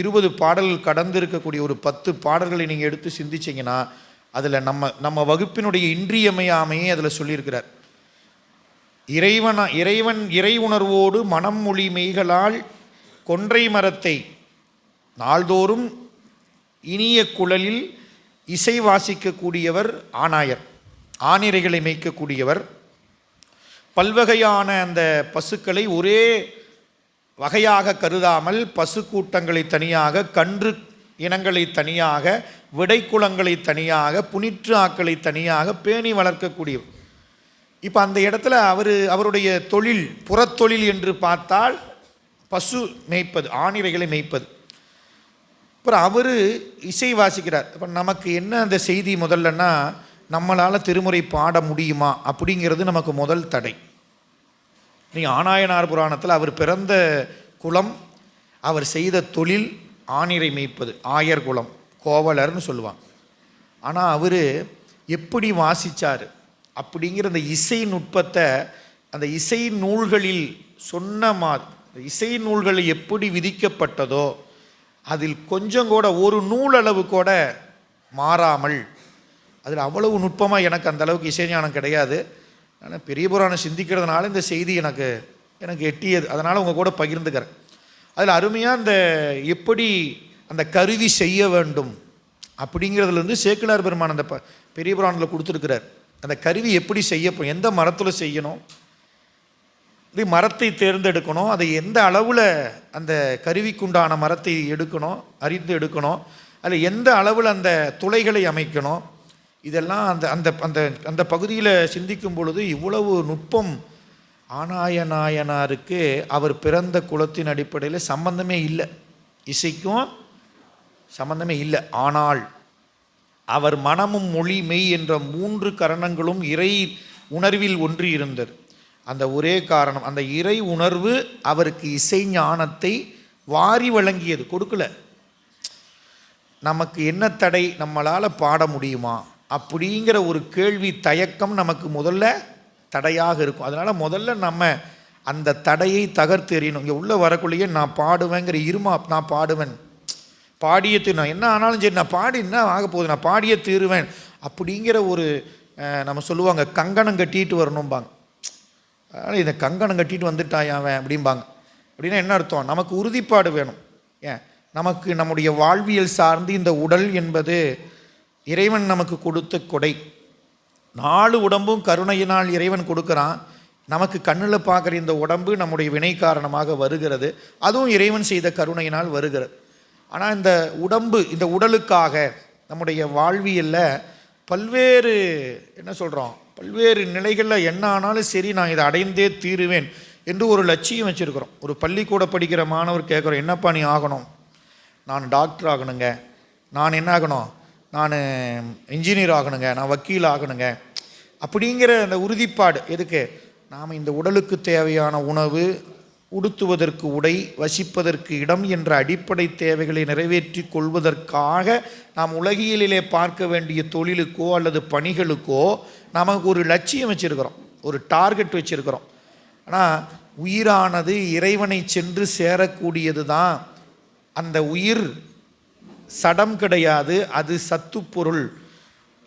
20 பாடல்கள் கடந்து இருக்கக்கூடிய ஒரு 10 பாடல்களை நீங்கள் எடுத்து சிந்திச்சிங்கன்னா அதில் நம்ம வகுப்பினுடைய இன்றியமையாமையே அதில் சொல்லியிருக்கிறார். இறைவன் இறை உணர்வோடு மனம் மொழி மெய்களால் கொன்றை மரத்தை நாள்தோறும் இனிய குழலில் இசை வாசிக்கக்கூடியவர் ஆனாயர். ஆனிரைகளை மேய்க்கக்கூடியவர். பல்வகையான அந்த பசுக்களை ஒரே வகையாக கருதாமல் பசு கூட்டங்களை தனியாக, கன்று இனங்களை தனியாக, விடைக்குளங்களை தனியாக, புனிற்று ஆக்களை தனியாக பேணி வளர்க்கக்கூடியவர். இப்போ அந்த இடத்துல அவருடைய தொழில் புறத்தொழில் என்று பார்த்தால் பசு மேய்ப்பது, ஆணிரைகளை மேய்ப்பது. அப்புறம் அவர் இசை வாசிக்கிறார். இப்போ நமக்கு என்ன அந்த செய்தி முதல்லன்னா, நம்மளால் திருமுறை பாட முடியுமா அப்படிங்கிறது நமக்கு முதல் தடை. நீங்கள் ஆனாயனார் புராணத்தில் அவர் பிறந்த குலம், அவர் செய்த தொழில் ஆணிரை மேய்ப்பது, ஆயர் குலம், கோவலர்னு சொல்லுவாங்க. ஆனால் அவர் எப்படி வாசித்தார் அப்படிங்கிற அந்த இசை நுட்பத்தை அந்த இசை நூல்களில் சொன்ன இசை நூல்கள் எப்படி விதிக்கப்பட்டதோ அதில் கொஞ்சம் கூட ஒரு நூலளவு கூட மாறாமல், அதில் அவ்வளவு நுட்பமாக எனக்கு அந்த அளவுக்கு இசைஞானம் கிடையாது. ஆனால் பெரிய புராணம் சிந்திக்கிறதுனால இந்த செய்தி எனக்கு எட்டியது. அதனால் உங்கள் கூட பகிர்ந்துக்கிறேன். அதில் அருமையாக அந்த எப்படி அந்த கருவி செய்ய வேண்டும் அப்படிங்கிறதுலேருந்து சேக்கிழார் பெருமான் அந்த பெரிய புராணத்தில் கொடுத்துருக்கிறார். அந்த கருவி எப்படி செய்யப்படும், எந்த மரத்தில் செய்யணும், இது மரத்தை தேர்ந்தெடுக்கணும், அதை எந்த அளவில் அந்த கருவிக்குண்டான மரத்தை எடுக்கணும், அறிந்து எடுக்கணும், அதில் எந்த அளவில் அந்த துளைகளை அமைக்கணும், இதெல்லாம் அந்த அந்த அந்த அந்த பகுதியில் சிந்திக்கும் பொழுது இவ்வளவு நுட்பம் ஆனாய நாயனாருக்கு அவர் பிறந்த குலத்தின் அடிப்படையில் சம்பந்தமே இல்லை, இசைக்கும் சம்பந்தமே இல்லை. ஆனால் அவர் மனமும் மொழி மெய் என்ற 3 கரணங்களும் இறை உணர்வில் ஒன்றி இருந்தது. அந்த ஒரே காரணம், அந்த இறை உணர்வு அவருக்கு இசை ஞானத்தை வாரி வழங்கியது, கொடுக்கல. நமக்கு என்ன தடை, நம்மளால் பாட முடியுமா, அப்படிங்கிற ஒரு கேள்வி தயக்கம் நமக்கு முதல்ல தடையாக இருக்கும். அதனால் முதல்ல நம்ம அந்த தடையை தகர்த்து எறியணும். இங்கே உள்ளே வரக்குள்ளேயே நான் பாடுவேங்கிற நான் பாடுவேன், பாடியே தீரு, நான் என்ன ஆனாலும் சரி நான் பாடி என்ன ஆக போகுது, நான் பாடியே தீருவேன் அப்படிங்கிற ஒரு நம்ம சொல்லுவாங்க கங்கணம் கட்டிட்டு வரணும்பாங்க. அதனால் இந்த கங்கணம் கட்டிட்டு வந்துட்டாயாவன் அப்படிம்பாங்க. அப்படின்னா என்ன அர்த்தம்? நமக்கு உறுதிப்பாடு வேணும். ஏன் நமக்கு நம்முடைய வாழ்வியல் சார்ந்து இந்த உடல் என்பது இறைவன் நமக்கு கொடுத்த கொடை. 4 உடம்பும் கருணையினால் இறைவன் கொடுக்குறான். நமக்கு கண்ணில் பார்க்குற இந்த உடம்பு நம்முடைய வினை காரணமாக வருகிறது, அதுவும் இறைவன் செய்த கருணையினால் வருகிறது. ஆனால் இந்த உடம்பு, இந்த உடலுக்காக நம்முடைய வாழ்வியலில் பல்வேறு பல்வேறு நிலைகளில் என்ன ஆனாலும் சரி நான் இதை அடைந்தே தீருவேன் என்று ஒரு லட்சியம் வச்சுருக்கிறோம். ஒரு பள்ளிக்கூட படிக்கிற மாணவர் கேட்குறோம், என்னப்பா நீ ஆகணும்? நான் டாக்டர் ஆகணுங்க, நான் என்ன ஆகணும், நான் இன்ஜினியர் ஆகணுங்க, நான் வக்கீல் ஆகணுங்க அப்படிங்கிற அந்த உறுதிப்பாடு. எதுக்கு? நாம் இந்த உடலுக்கு தேவையான உணவு, உடுத்துவதற்கு உடை, வசிப்பதற்கு இடம் என்ற அடிப்படை தேவைகளை நிறைவேற்றி கொள்வதற்காக நாம் உலகியலிலே பார்க்க வேண்டிய தொழிலுக்கோ அல்லது பணிகளுக்கோ நமக்கு ஒரு லட்சியம் வச்சுருக்கிறோம், ஒரு டார்கெட் வச்சுருக்கிறோம். ஆனால் உயிரானது இறைவனை சென்று சேரக்கூடியது தான். அந்த உயிர் சடம் கிடையாது, அது சத்துப்பொருள்.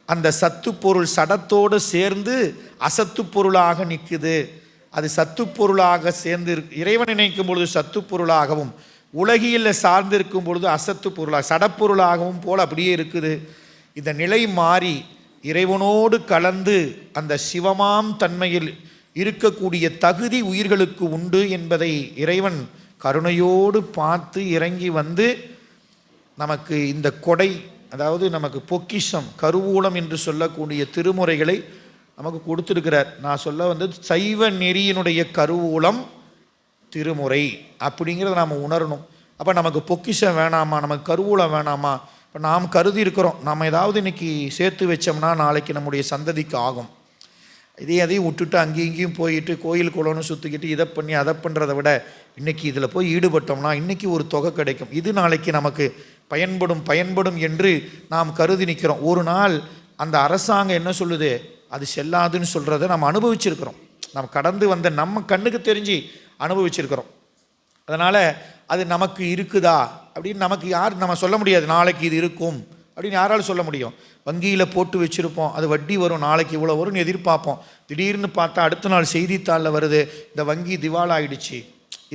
அந்த சத்துப்பொருள் சடத்தோடு சேர்ந்து அசத்துப்பொருளாக நிற்குது. அது சத்துப்பொருளாக சேர்ந்து இறைவனை நினைக்கும் பொழுது சத்துப்பொருளாகவும், உலகியில் சார்ந்திருக்கும் பொழுது அசத்து பொருளாக சடப்பொருளாகவும் போல் அப்படியே இருக்குது. இந்த நிலை மாறி இறைவனோடு கலந்து அந்த சிவமாம் தன்மையில் இருக்கக்கூடிய தகுதி உயிர்களுக்கு உண்டு என்பதை இறைவன் கருணையோடு பார்த்து இறங்கி வந்து நமக்கு இந்த கொடை, அதாவது நமக்கு பொக்கிஷம், கருவூலம் என்று சொல்லக்கூடிய திருமுறைகளை நமக்கு கொடுத்துருக்கிறார். நான் சொல்ல வந்தது சைவ நெறியினுடைய கருவூலம் திருமுறை அப்படிங்கிறத நாம் உணரணும். அப்போ நமக்கு பொக்கிஷம் வேணாமா, நமக்கு கருவூலம் வேணாமா? இப்போ நாம் கருதி இருக்கிறோம், நம்ம ஏதாவது இன்றைக்கி சேர்த்து வச்சோம்னா நாளைக்கு நம்முடைய சந்ததிக்கு ஆகும். அதையும் விட்டுட்டு அங்கேயும் இங்கேயும் போயிட்டு கோயில் குளம்னு சுற்றிக்கிட்டு இதை பண்ணி அதை பண்ணுறதை விட இன்றைக்கி இதில் போய் ஈடுபட்டோம்னா இன்றைக்கி ஒரு தொகை கிடைக்கும், இது நாளைக்கு நமக்கு பயன்படும் என்று நாம் கருதி நிற்கிறோம். ஒரு நாள் அந்த அரசாங்கம் என்ன சொல்லுது, அது செல்லாதுன்னு சொல்கிறத நம்ம அனுபவிச்சிருக்கிறோம். நம்ம கடந்து வந்த நம்ம கண்ணுக்கு தெரிஞ்சு அனுபவிச்சிருக்கிறோம். அதனால் அது நமக்கு இருக்குதா அப்படின்னு நமக்கு நம்ம சொல்ல முடியாது. நாளைக்கு இது இருக்கும் அப்படின்னு யாராலும் சொல்ல முடியும்? வங்கியில் போட்டு வச்சுருப்போம், அது வட்டி வரும், நாளைக்கு இவ்வளோ வரும்னு எதிர்பார்ப்போம். திடீர்னு பார்த்தா அடுத்த நாள் செய்தித்தாளில் வருது, இந்த வங்கி திவாலாயிடுச்சு.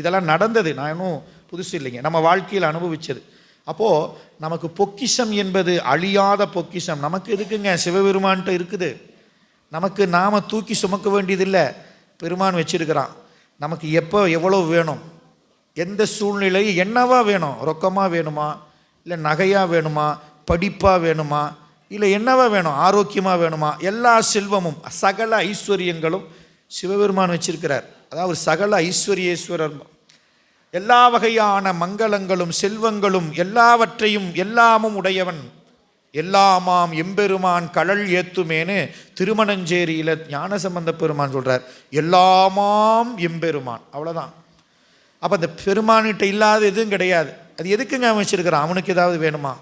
இதெல்லாம் நடந்தது, நான் இன்னும் புதுசு இல்லைங்க, நம்ம வாழ்க்கையில் அனுபவிச்சது. அப்போது நமக்கு பொக்கிஷம் என்பது அழியாத பொக்கிஷம் நமக்கு எதுக்குங்க? சிவபெருமான்கிட்ட இருக்குது. நமக்கு நாம் தூக்கி சுமக்க வேண்டியதில்லை, பெருமான் வச்சிருக்கிறான். நமக்கு எப்போ எவ்வளோ வேணும், எந்த சூழ்நிலை என்னவா வேணும், ரொக்கமாக வேணுமா, இல்லை நகையாக வேணுமா, படிப்பாக வேணுமா, இல்லை என்னவா வேணும், ஆரோக்கியமாக வேணுமா, எல்லா செல்வமும் சகல ஐஸ்வர்யங்களும் சிவபெருமான் வச்சிருக்கிறார். அதாவது சகல ஐஸ்வர்யேஸ்வரர், எல்லா வகையான மங்களங்களும் செல்வங்களும் எல்லாவற்றையும் எல்லாமும் உடையவன். எல்லாமாம் எம்பெருமான் கடல் ஏத்துமேனு திருமணஞ்சேரியில் ஞானசம்பந்த பெருமான் சொல்கிறார். எல்லாமாம் எம்பெருமான், அவ்வளோதான். அப்போ அந்த பெருமான்கிட்ட இல்லாத எதுவும் கிடையாது. அது எதுக்குங்க அவன் வச்சிருக்கிறான்? அவனுக்கு ஏதாவது வேணுமா?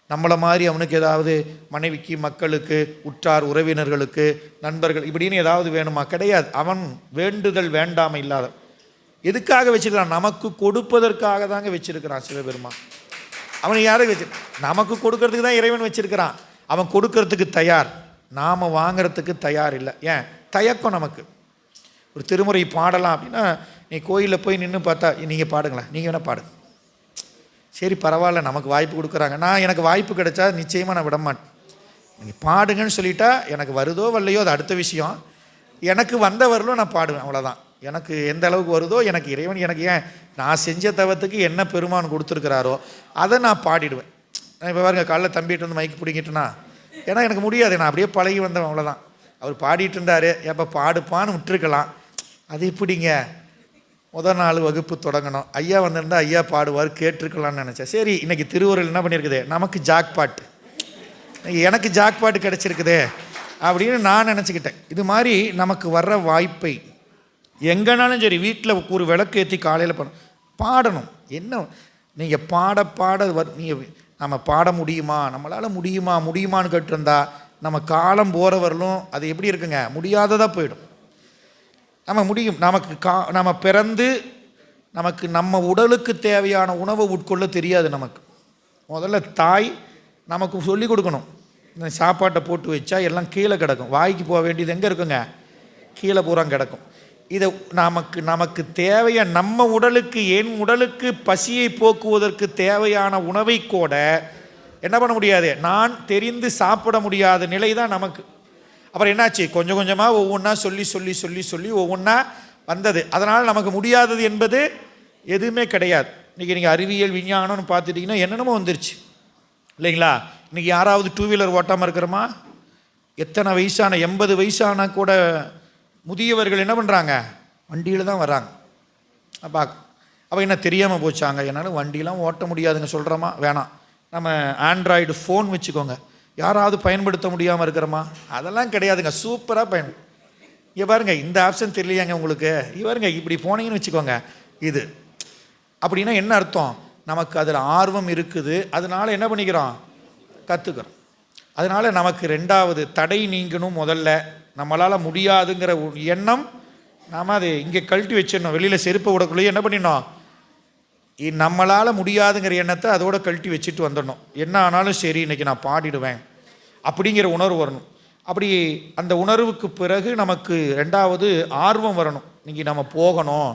நம்மளை மாதிரி அவனுக்கு ஏதாவது மனைவிக்கு, மக்களுக்கு, உற்றார் உறவினர்களுக்கு, நண்பர்கள் இப்படின்னு ஏதாவது வேணுமா? கிடையாது. அவன் வேண்டுதல் வேண்டாமை இல்லாத. எதுக்காக வச்சிருக்கிறான்? நமக்கு கொடுப்பதற்காக தாங்க வச்சிருக்கிறான் சிவபெருமான். அவனை யாரும் வச்சு நமக்கு கொடுக்கறதுக்கு தான் இறைவன் வச்சிருக்கிறான். அவன் கொடுக்கறதுக்கு தயார், நாம் வாங்கிறதுக்கு தயார் இல்லை. ஏன்? தயக்கம் நமக்கு. ஒரு திருமுறை பாடலாம் அப்படின்னா நீ கோயிலில் போய் நின்று பார்த்தா நீங்கள் பாடுங்களேன், நீங்கள் வேணால் பாடுங்க, சரி பரவாயில்ல நமக்கு வாய்ப்பு கொடுக்குறாங்க, எனக்கு வாய்ப்பு கிடைச்சா நிச்சயமாக நான் விட மாட்டேன். நீங்கள் பாடுங்கன்னு சொல்லிட்டா எனக்கு வருதோ வரலையோ அது அடுத்த விஷயம். எனக்கு வந்த வரலும் நான் பாடுவேன், அவ்வளோதான். எனக்கு எந்த அளவுக்கு வருதோ, எனக்கு இறைவன் எனக்கு ஏன் நான் செஞ்ச தவத்துக்கு என்ன பெருமான் கொடுத்துருக்கிறாரோ அதை நான் பாடிடுவேன். இப்போ பாருங்க, காலைல தம்பிட்டு வந்து மைக்கு பிடிங்கிட்டுனா, ஏன்னா எனக்கு முடியாது, நான் அப்படியே பழகி வந்தேன், அவ்வளோதான். அவர் பாடிட்டு இருந்தார், எப்போ பாடுப்பான்னு விட்டுருக்கலாம். அது எப்படிங்க, முதல் நாள் வகுப்பு தொடங்கணும், ஐயா வந்திருந்தால் ஐயா பாடுவார், கேட்டிருக்கலாம்னு நினச்சேன். சரி, இன்றைக்கி திருவுருள் என்ன பண்ணியிருக்குது, நமக்கு ஜாக்பாட்டு, எனக்கு ஜாக்பாட்டு கிடச்சிருக்குது அப்படின்னு நான் நினச்சிக்கிட்டேன். இது மாதிரி நமக்கு வர்ற வாய்ப்பை எங்கேனாலும் சரி, வீட்டில் ஒரு விளக்கு ஏற்றி காலையில் பாடணும். என்ன நீங்கள் பாட நீங்கள் நம்ம பாட முடியுமா, நம்மளால் முடியுமான்னு கேட்டிருந்தா நம்ம காலம் போகிற வரலும் அது எப்படி இருக்குங்க, முடியாததாக போயிடும். நம்ம முடியும். நம்ம பிறந்து நமக்கு நம்ம உடலுக்கு தேவையான உணவை உட்கொள்ள தெரியாது. நமக்கு முதல்ல தாய் நமக்கு சொல்லிக் கொடுக்கணும். இந்த சாப்பாட்டை போட்டு வச்சா எல்லாம் கீழே கிடக்கும். வாய்க்கு போக வேண்டியது எங்கே இருக்குங்க, கீழே பூரா கிடக்கும். இதை நமக்கு தேவையான நம்ம உடலுக்கு, என் உடலுக்கு பசியை போக்குவதற்கு தேவையான உணவை கூட என்ன பண்ண முடியாது, நான் தெரிந்து சாப்பிட முடியாத நிலை தான் நமக்கு. அப்புறம் என்னாச்சு, கொஞ்சம் கொஞ்சமாக ஒவ்வொன்றா சொல்லி ஒவ்வொன்றா வந்தது. அதனால் நமக்கு முடியாதது என்பது எதுவுமே கிடையாது. இன்றைக்கி நீங்கள் அறிவியல் விஞ்ஞானம்னு பார்த்துட்டிங்கன்னா என்னென்னமோ வந்துருச்சு இல்லைங்களா. இன்றைக்கி யாராவது 2 வீலர் ஓட்டாமல் இருக்கிறோமா? எத்தனை வயசான 80 வயசான கூட முதியவர்கள் என்ன பண்ணுறாங்க, வண்டியில் தான் வர்றாங்க. அப்போ என்ன தெரியாமல் போச்சாங்க, என்னால் வண்டியெலாம் ஓட்ட முடியாதுங்க சொல்கிறோமா? வேணாம். நம்ம ஆண்ட்ராய்டு ஃபோன் வச்சுக்கோங்க, யாராவது பயன்படுத்த முடியாமல் இருக்கிறோமா? அதெல்லாம் கிடையாதுங்க, சூப்பராக இங்கே பாருங்க, இந்த ஆப்ஷன் தெரியலையாங்க உங்களுக்கு, பாருங்க இப்படி போனீங்கன்னு வச்சுக்கோங்க. இது அப்படின்னா என்ன அர்த்தம், நமக்கு அதில் ஆர்வம் இருக்குது, அதனால் என்ன பண்ணிக்கிறோம், கற்றுக்கிறோம். அதனால் நமக்கு 2வது தடை நீங்கணும். முதல்ல நம்மளால் முடியாதுங்கிற எண்ணம் நாம் அதை இங்கே கழட்டி வச்சிடணும். வெளியில் செருப்பை விடக்குள்ளேயே என்ன பண்ணிடணும், நம்மளால் முடியாதுங்கிற எண்ணத்தை அதோட கழட்டி வச்சுட்டு வந்துடணும். என்ன ஆனாலும் சரி இன்றைக்கி நான் பாடிடுவேன் அப்படிங்கிற உணர்வு வரணும். அப்படி அந்த உணர்வுக்கு பிறகு நமக்கு 2வது ஆர்வம் வரணும். இன்றைக்கி நம்ம போகணும்,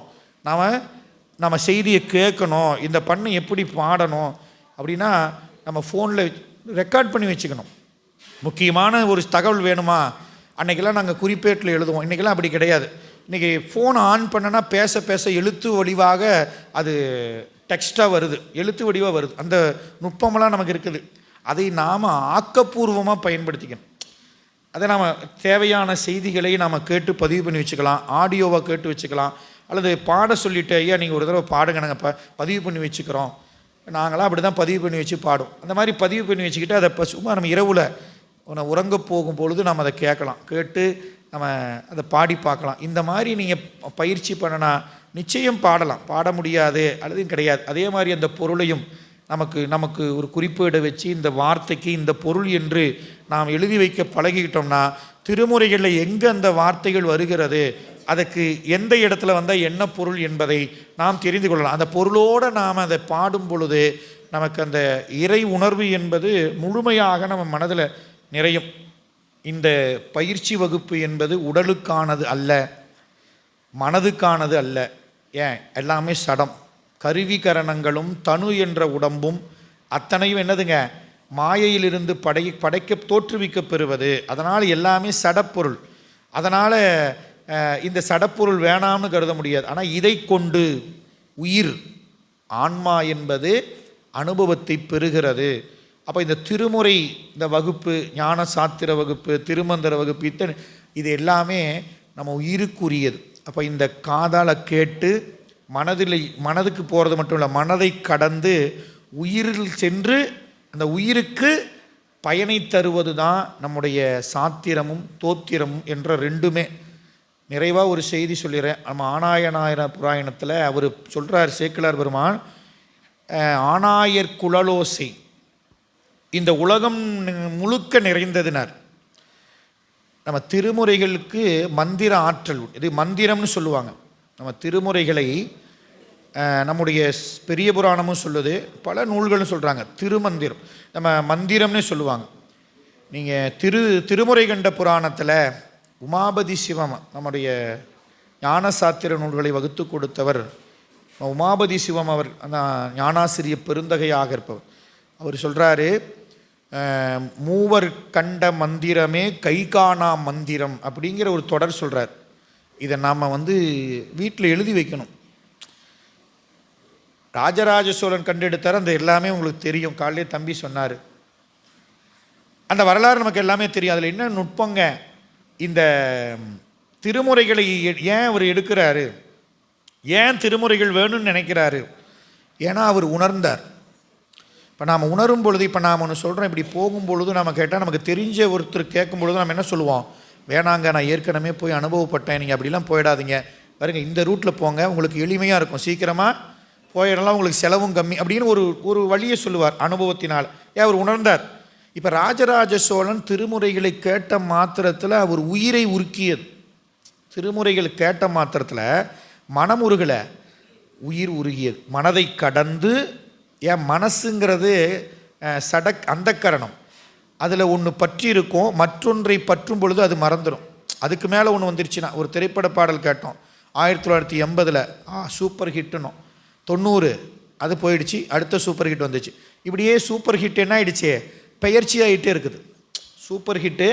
நம்ம செய்தியை கேட்கணும், இந்த பண்ணு எப்படி பாடணும் அப்படின்னா நம்ம ஃபோனில் ரெக்கார்ட் பண்ணி வச்சுக்கணும். முக்கியமான ஒரு தகவல் வேணுமா, அன்றைக்கெல்லாம் நாங்கள் குறிப்பேட்டில் எழுதுவோம். இன்றைக்கெல்லாம் அப்படி கிடையாது. இன்றைக்கி ஃபோன் ஆன் பண்ணனா பேச எழுத்து வடிவாக அது டெக்ஸ்ட்டாக வருது, எழுத்து வடிவாக வருது. அந்த நுட்பமெல்லாம் நமக்கு இருக்குது. அதை நாம் ஆக்கப்பூர்வமாக பயன்படுத்திக்கணும். அதை நாம் தேவையான செய்திகளை நாம் கேட்டு பதிவு பண்ணி வச்சுக்கலாம், ஆடியோவாக கேட்டு வச்சுக்கலாம். அல்லது பாட சொல்லிவிட்டு, ஐயா நீங்கள் ஒரு தடவை பாடுங்க, நாங்கள் பதிவு பண்ணி வச்சுக்கிறோம். நாங்களாம் அப்படி தான் பதிவு பண்ணி வச்சு பாடும். அந்த மாதிரி பதிவு பண்ணி வச்சுக்கிட்டு அதை சும்மா நம்ம இரவில் உறங்க போகும் பொழுது நம்ம அதை கேட்கலாம், கேட்டு நம்ம அதை பாடி பார்க்கலாம். இந்த மாதிரி நீங்கள் பயிற்சி பண்ணினா நிச்சயம் பாடலாம். பாட முடியாது அல்லது கிடையாது. அதே மாதிரி அந்த பொருளையும் நமக்கு ஒரு குறிப்பீடை வச்சு இந்த வார்த்தைக்கு இந்த பொருள் என்று நாம் எழுதி வைக்க பழகிக்கிட்டோம்னா திருமுறைகளில் எங்கே அந்த வார்த்தைகள் வருகிறது, அதுக்கு எந்த இடத்துல வந்தால் என்ன பொருள் என்பதை நாம் தெரிந்து கொள்ளலாம். அந்த பொருளோடு நாம் அதை பாடும் பொழுது நமக்கு அந்த இறை உணர்வு என்பது முழுமையாக நம்ம மனதில் நிறையும். இந்த பயிற்சி வகுப்பு என்பது உடலுக்கானது அல்ல, மனதுக்கானது அல்ல. ஏன், எல்லாமே சடம். கருவிகரணங்களும் தனு என்ற உடம்பும் அத்தனையும் என்னதுங்க, மாயையிலிருந்து படைக்க தோற்றுவிக்க பெறுவது. அதனால் எல்லாமே சடப்பொருள். அதனால் இந்த சடப்பொருள் வேணாம்னு கருத முடியாது. ஆனால் இதை கொண்டு உயிர் ஆன்மா என்பது அனுபவத்தை பெறுகிறது. அப்போ இந்த திருமுறை, இந்த வகுப்பு, ஞான சாத்திர வகுப்பு, திருமந்திர வகுப்பு, இது எல்லாமே நம்ம உயிருக்குரியது. அப்போ இந்த காதால் கேட்டு மனதுக்கு போகிறது மட்டும் இல்லை, மனதை கடந்து உயிரில் சென்று அந்த உயிருக்கு பயனை தருவது தான் நம்முடைய சாத்திரமும் தோத்திரமும் என்ற ரெண்டுமே. நிறைவாக ஒரு செய்தி சொல்லிடுறேன். நம்ம ஆனாயனாயிர புராயணத்தில் அவர் சொல்கிறார், சேக்கிழார் பெருமான், ஆனாயர் குழலோசை இந்த உலகம் முழுக்க நிறைந்ததினார். நம்ம திருமுறைகளுக்கு மந்திர ஆற்றல், இது மந்திரம்னு சொல்லுவாங்க. நம்ம திருமுறைகளை நம்முடைய பெரிய புராணமும் சொல்லுது, பல நூல்களும் சொல்கிறாங்க திருமந்திரம், நம்ம மந்திரம்னு சொல்லுவாங்க. நீங்கள் திருமுறை கண்ட புராணத்தில் உமாபதி சிவம், நம்முடைய ஞான சாத்திர நூல்களை வகுத்து கொடுத்தவர் உமாபதி சிவம். அவர் அந்த ஞானாசிரிய பெருந்தகையாக இருப்பவர். அவர் சொல்கிறாரு, மூவர் கண்ட மந்திரமே கை காணா மந்திரம் அப்படிங்கிற ஒரு தொடர் சொல்கிறார். இதை நாம் வீட்டில் எழுதி வைக்கணும். ராஜராஜ சோழன் கண்டெடுத்தார், அந்த எல்லாமே உங்களுக்கு தெரியும். காலையிலே தம்பி சொன்னார், அந்த வரலாறு நமக்கு எல்லாமே தெரியும். அதில் என்ன நுட்பங்க, இந்த திருமுறைகளை ஏன் அவர் எடுக்கிறாரு, ஏன் திருமுறைகள் வேணும்னு நினைக்கிறாரு, ஏன்னா அவர் உணர்ந்தார். இப்போ நாம் உணரும் பொழுது, இப்போ நாம் ஒன்று சொல்கிறோம், இப்படி போகும்பொழுது நம்ம கேட்டால், நமக்கு தெரிஞ்ச ஒருத்தர் கேட்கும் பொழுது நம்ம என்ன சொல்லுவோம், வேணாங்க நான் ஏற்கனவே போய் அனுபவப்பட்டேன், நீங்கள் அப்படிலாம் போயிடாதீங்க, பாருங்க இந்த ரூட்டில் போங்க, உங்களுக்கு எளிமையாக இருக்கும், சீக்கிரமாக போயிடலாம், உங்களுக்கு செலவும் கம்மி அப்படின்னு ஒரு வழியை சொல்லுவார் அனுபவத்தினால். அவர் உணர்ந்தார். இப்போ ராஜராஜ சோழன் திருமுறைகளை கேட்ட மாத்திரத்தில் அவர் உயிரை உருக்கியது. திருமுறைகள் கேட்ட மாத்திரத்தில் மனம் உருகலை, உயிர் உருகியது. மனதை கடந்து, என் மனசுங்கிறது அந்த கரணம், அதில் ஒன்று பற்றி இருக்கும், மற்றொன்றை பற்றும் பொழுது அது மறந்துடும். அதுக்கு மேலே ஒன்று வந்துருச்சுன்னா, ஒரு திரைப்பட பாடல் கேட்டோம் 1980 சூப்பர் ஹிட்டுனோம், 90 அது போயிடுச்சு, அடுத்த சூப்பர் ஹிட் வந்துச்சு. இப்படியே சூப்பர் ஹிட் என்ன ஆகிடுச்சு, பெயர்ச்சி ஆகிட்டே இருக்குது. சூப்பர் ஹிட்டு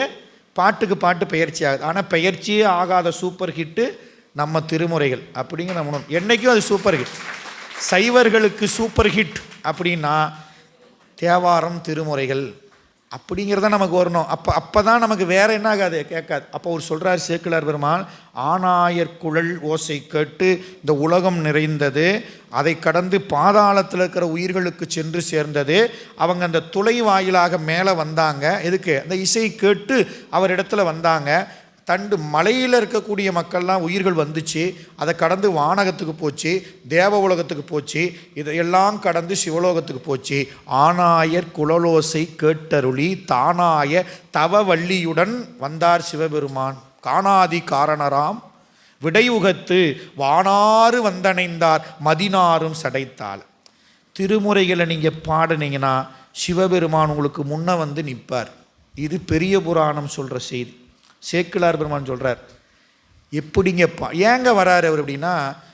பாட்டுக்கு பாட்டு பெயர்ச்சி ஆகுது. ஆனால் பெயர்ச்சியே ஆகாத சூப்பர் ஹிட்டு நம்ம திருமுறைகள் அப்படிங்கிற நம்ம என்றைக்கும் அது சூப்பர் ஹிட். சைவர்களுக்கு சூப்பர் ஹிட் அப்படின்னா தேவாரம் திருமுறைகள் அப்படிங்கிறத நமக்கு வரணும். அப்போ தான் நமக்கு வேறு என்ன ஆகாது, கேட்காது. அப்போ அவர் சொல்கிறார் சேக்கிழார் பெருமான், ஆனாயர் குழல் ஓசை கேட்டு இந்த உலகம் நிறைந்தது, அதை கடந்து பாதாளத்தில் இருக்கிற உயிர்களுக்கு சென்று சேர்ந்தது. அவங்க அந்த துளை வாயிலாக மேலே வந்தாங்க. எதுக்கு? அந்த இசை கேட்டு அவரிடத்துல வந்தாங்க. தண்டு மலையில் இருக்கக்கூடிய மக்கள்லாம் உயிர்கள் வந்துச்சு, அதை கடந்து வானகத்துக்கு போச்சு, தேவ உலகத்துக்கு போச்சு, இதையெல்லாம் கடந்து சிவலோகத்துக்கு போச்சு. ஆனாயர் குழலோசை கேட்டருளி தானாய தவவள்ளியுடன் வந்தார் சிவபெருமான், காணாதி காரணராம் விடையுகத்து வானாறு வந்தணைந்தார் மதினாரும் சடைத்தாள். திருமுறைகளை நீங்கள் பாடினீங்கன்னா சிவபெருமான் உங்களுக்கு முன்ன வந்து நிற்பார். இது பெரிய புராணம் சொல்கிற செய்தி. சேக்கிழார் பெருமான் சொல்கிறார், எப்படிங்கப்பா ஏங்க வராரு அவர் அப்படின்னா,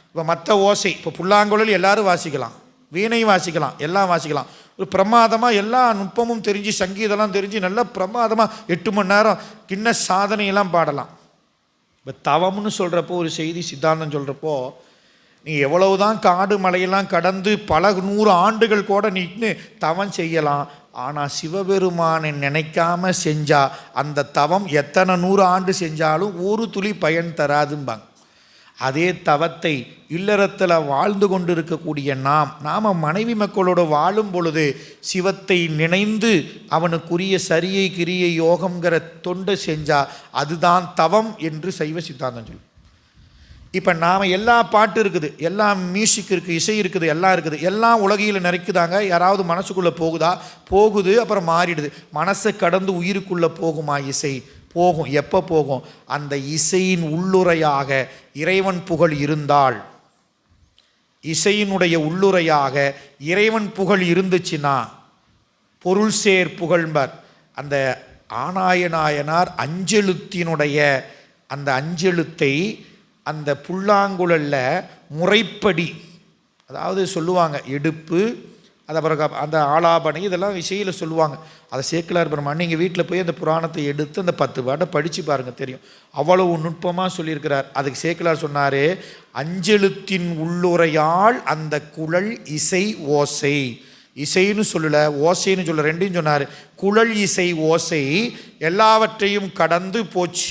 இப்போ மற்ற ஓசை, இப்போ புல்லாங்குழல் எல்லாரும் வாசிக்கலாம், வீணை வாசிக்கலாம், எல்லாம் வாசிக்கலாம், ஒரு பிரமாதமாக எல்லா நுட்பமும் தெரிஞ்சு சங்கீதம்லாம் தெரிஞ்சு நல்லா பிரமாதமாக 8 மணி நேரம் கிண்ண சாதனையெல்லாம் பாடலாம். இப்போ தவம்னு சொல்கிறப்போ ஒரு செய்தி சித்தாந்தம் சொல்கிறப்போ, நீ எவ்வளவுதான் காடு மலையெல்லாம் கடந்து பல 100 ஆண்டுகள் கூட நின்று தவம் செய்யலாம். ஆனால் சிவபெருமானை நினைக்காம செஞ்சா அந்த தவம் எத்தனை 100 ஆண்டு செஞ்சாலும் ஒரு துளி பயன் தராதும்பாங்க. அதே தவத்தை இல்லறத்தில் வாழ்ந்து கொண்டு இருக்கக்கூடிய நாம் மனைவி மக்களோடு வாழும் பொழுது சிவத்தை நினைந்து அவனுக்குரிய சரியை கிரியை யோகம்ங்கிற தொண்டை செஞ்சா அதுதான் தவம் என்று சைவ சித்தாந்தம் சொல்லு. இப்போ நாம் எல்லா பாட்டு இருக்குது, எல்லாம் மியூசிக் இருக்குது, இசை இருக்குது, எல்லாம் இருக்குது, எல்லாம் உலகில் நிறைக்குதாங்க. யாராவது மனசுக்குள்ளே போகுதா? போகுது, அப்புறம் மாறிடுது. மனசை கடந்து உயிருக்குள்ளே போகுமா இசை? போகும். எப்போ போகும்? அந்த இசையின் உள்ளுரையாக இறைவன் புகழ் இருந்தால், இசையினுடைய உள்ளுரையாக இறைவன் புகழ் இருந்துச்சுன்னா பொருள் சேர் புகழ்பர். அந்த ஆனாயனாயனார் அஞ்செழுத்தினுடைய அந்த அஞ்செழுத்தை அந்த புல்லாங்குழலில் முறைப்படி, அதாவது சொல்லுவாங்க எடுப்பு, அது அப்புறம் அந்த ஆலாபனை, இதெல்லாம் இசையில் சொல்லுவாங்க. அதை சேக்கிழார் பெருமான் நீங்கள் வீட்டில் போய் அந்த புராணத்தை எடுத்து அந்த 10 பாட்டை படித்து பாருங்கள், தெரியும். அவ்வளவு நுட்பமாக சொல்லியிருக்கிறார். அதுக்கு சேக்கிழார் சொன்னார், அஞ்செழுத்தின் உள்ளுரையால் அந்த குழல் இசை ஓசை, இசைன்னு சொல்லலை, ஓசைன்னு சொல்ல, ரெண்டையும் சொன்னார். குழல் இசை ஓசை எல்லாவற்றையும் கடந்து போச்சு.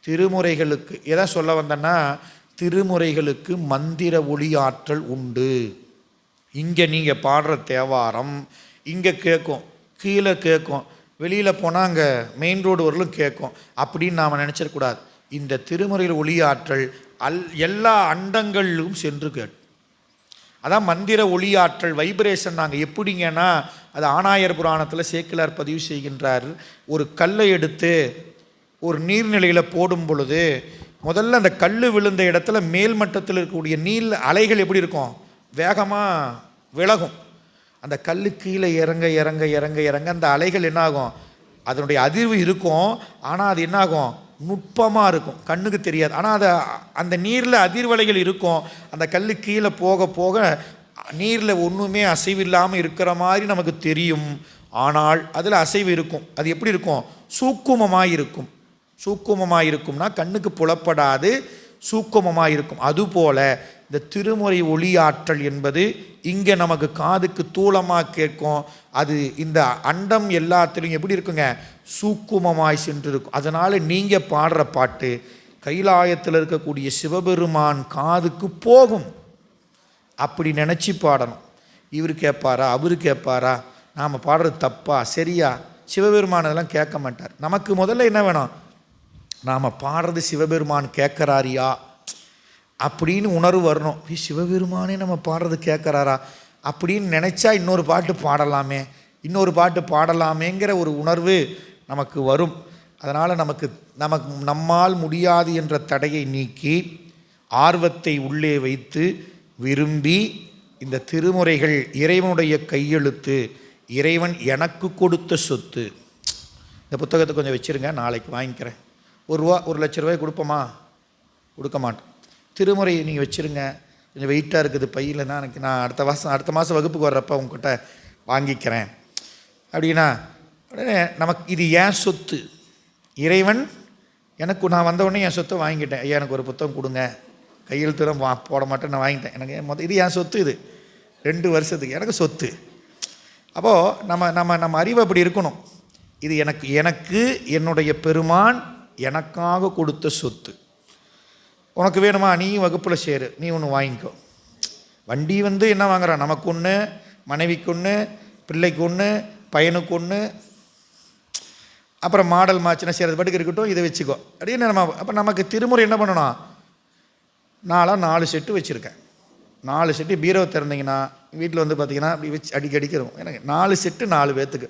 திருமுறைகளுக்கு எதை சொல்ல வந்தேன்னா, திருமுறைகளுக்கு மந்திர ஒளி ஆற்றல் உண்டு. இங்கே நீங்கள் பாடுற தேவாரம் இங்கே கேட்கும், கீழே கேட்கும், வெளியில் போனால் அங்கே மெயின் ரோடு வரலும் கேட்கும் அப்படின்னு நாம் நினச்சிடக்கூடாது. இந்த திருமுறையில் ஒளி ஆற்றல் எல்லா அண்டங்களிலும் சென்று கேட்கும். அதான் மந்திர ஒளி ஆற்றல் வைப்ரேஷன். நாங்கள் எப்படிங்கன்னா, அது ஆனாயர் புராணத்தில் சேக்கிழார் பதிவு செய்கின்றார். ஒரு கல்லை எடுத்து ஒரு நீர்நிலையில் போடும் பொழுது முதல்ல அந்த கல் விழுந்த இடத்துல மேல் மட்டத்தில் இருக்கக்கூடிய நீர் அலைகள் எப்படி இருக்கும்? வேகமாக விலகும். அந்த கல் கீழே இறங்க இறங்க இறங்க இறங்க அந்த அலைகள் என்னாகும்? அதனுடைய அதிர்வு இருக்கும், ஆனால் அது என்னாகும்? நுட்பமாக இருக்கும், கண்ணுக்கு தெரியாது. ஆனால் அது அந்த நீரில் அதிர்வலைகள் இருக்கும். அந்த கல் கீழே போக போக நீரில் ஒன்றுமே அசைவு இல்லாமல் இருக்கிற மாதிரி நமக்கு தெரியும். ஆனால் அதில் அசைவு இருக்கும். அது எப்படி இருக்கும்? சூக்குமமாக இருக்கும். சூக்குமமாக இருக்கும்னா கண்ணுக்கு புலப்படாது, சூக்குமமாக இருக்கும். அதுபோல் இந்த திருமுறை ஒளியாற்றல் என்பது இங்கே நமக்கு காதுக்கு தூளமாக கேட்கும். அது இந்த அண்டம் எல்லாத்துலேயும் எப்படி இருக்குங்க? சூக்குமமாய் சென்று இருக்கும். அதனால் நீங்கள் பாடுற பாட்டு கைலாயத்தில் இருக்கக்கூடிய சிவபெருமான் காதுக்கு போகும். அப்படி நினச்சி பாடணும். இவர் கேட்பாரா, அவர் கேட்பாரா, நாம் பாடுறது தப்பா சரியா? சிவபெருமான் அதெல்லாம் கேட்க மாட்டார். நமக்கு முதல்ல என்ன வேணும்? நாம் பாடுறது சிவபெருமான் கேட்குறாரியா? அப்படின்னு உணர்வு வரணும். சிவபெருமானே நம்ம பாடுறது கேட்குறாரா அப்படின்னு நினச்சா இன்னொரு பாட்டு பாடலாமேங்கிற ஒரு உணர்வு நமக்கு வரும். அதனால் நம்மால் முடியாது என்ற தடையை நீக்கி ஆர்வத்தை உள்ளே வைத்து விரும்பி இந்த திருமுறைகள் இறைவனுடைய கையெழுத்து, இறைவன் எனக்கு கொடுத்த சொத்து. இந்த புத்தகத்தை கொஞ்சம் வச்சுருங்க, நாளைக்கு வாங்கிக்கிறேன். ₹1,00,000 கொடுப்போமா? கொடுக்க மாட்டோம். திருமுறையை நீங்கள் வச்சுருங்க, கொஞ்சம் வெயிட்டாக இருக்குது பையில்னா, எனக்கு நான் அடுத்த மாதம் வகுப்புக்கு வர்றப்ப உங்ககிட்ட வாங்கிக்கிறேன் அப்படின்னா உடனே நமக்கு இது ஏன் சொத்து. இறைவன் எனக்கு, நான் வந்தவுடனே என் சொத்தை வாங்கிட்டேன். ஐயா எனக்கு ஒரு புத்தகம் கொடுங்க, கையெழுத்துலாம் போட மாட்டேன், நான் வாங்கிட்டேன். எனக்கு இது என் சொத்து, இது 2 வருஷத்துக்கு எனக்கு சொத்து. அப்போது நம்ம அறிவு அப்படி இருக்கணும். இது எனக்கு என்னுடைய பெருமான் எனக்காக கொடுத்த சொத்து. உனக்கு வேணுமா, நீ வகுப்பில் சேரு, நீ ஒன்று வாங்கிக்கோ. வண்டி என்ன வாங்குறான், நமக்கு ஒன்று, மனைவிக்கு ஒன்று, பிள்ளைக்கு ஒன்று, பையனுக்கு ஒன்று, அப்புறம் மாடல் மாச்சுனா சேரது பாட்டுக்கு இருக்கட்டும், இதை வச்சுக்கோ அப்படின்னு அப்போ நமக்கு திருமுறை என்ன பண்ணணும், 4 செட்டு வச்சுருக்கேன். 4 செட்டு பீரோவை திறந்தீங்கன்னா வீட்டில் பார்த்தீங்கன்னா அப்படி வச்சு அடிக்கிறோம். எனக்கு 4 செட்டு 4 பேர்த்துக்கு.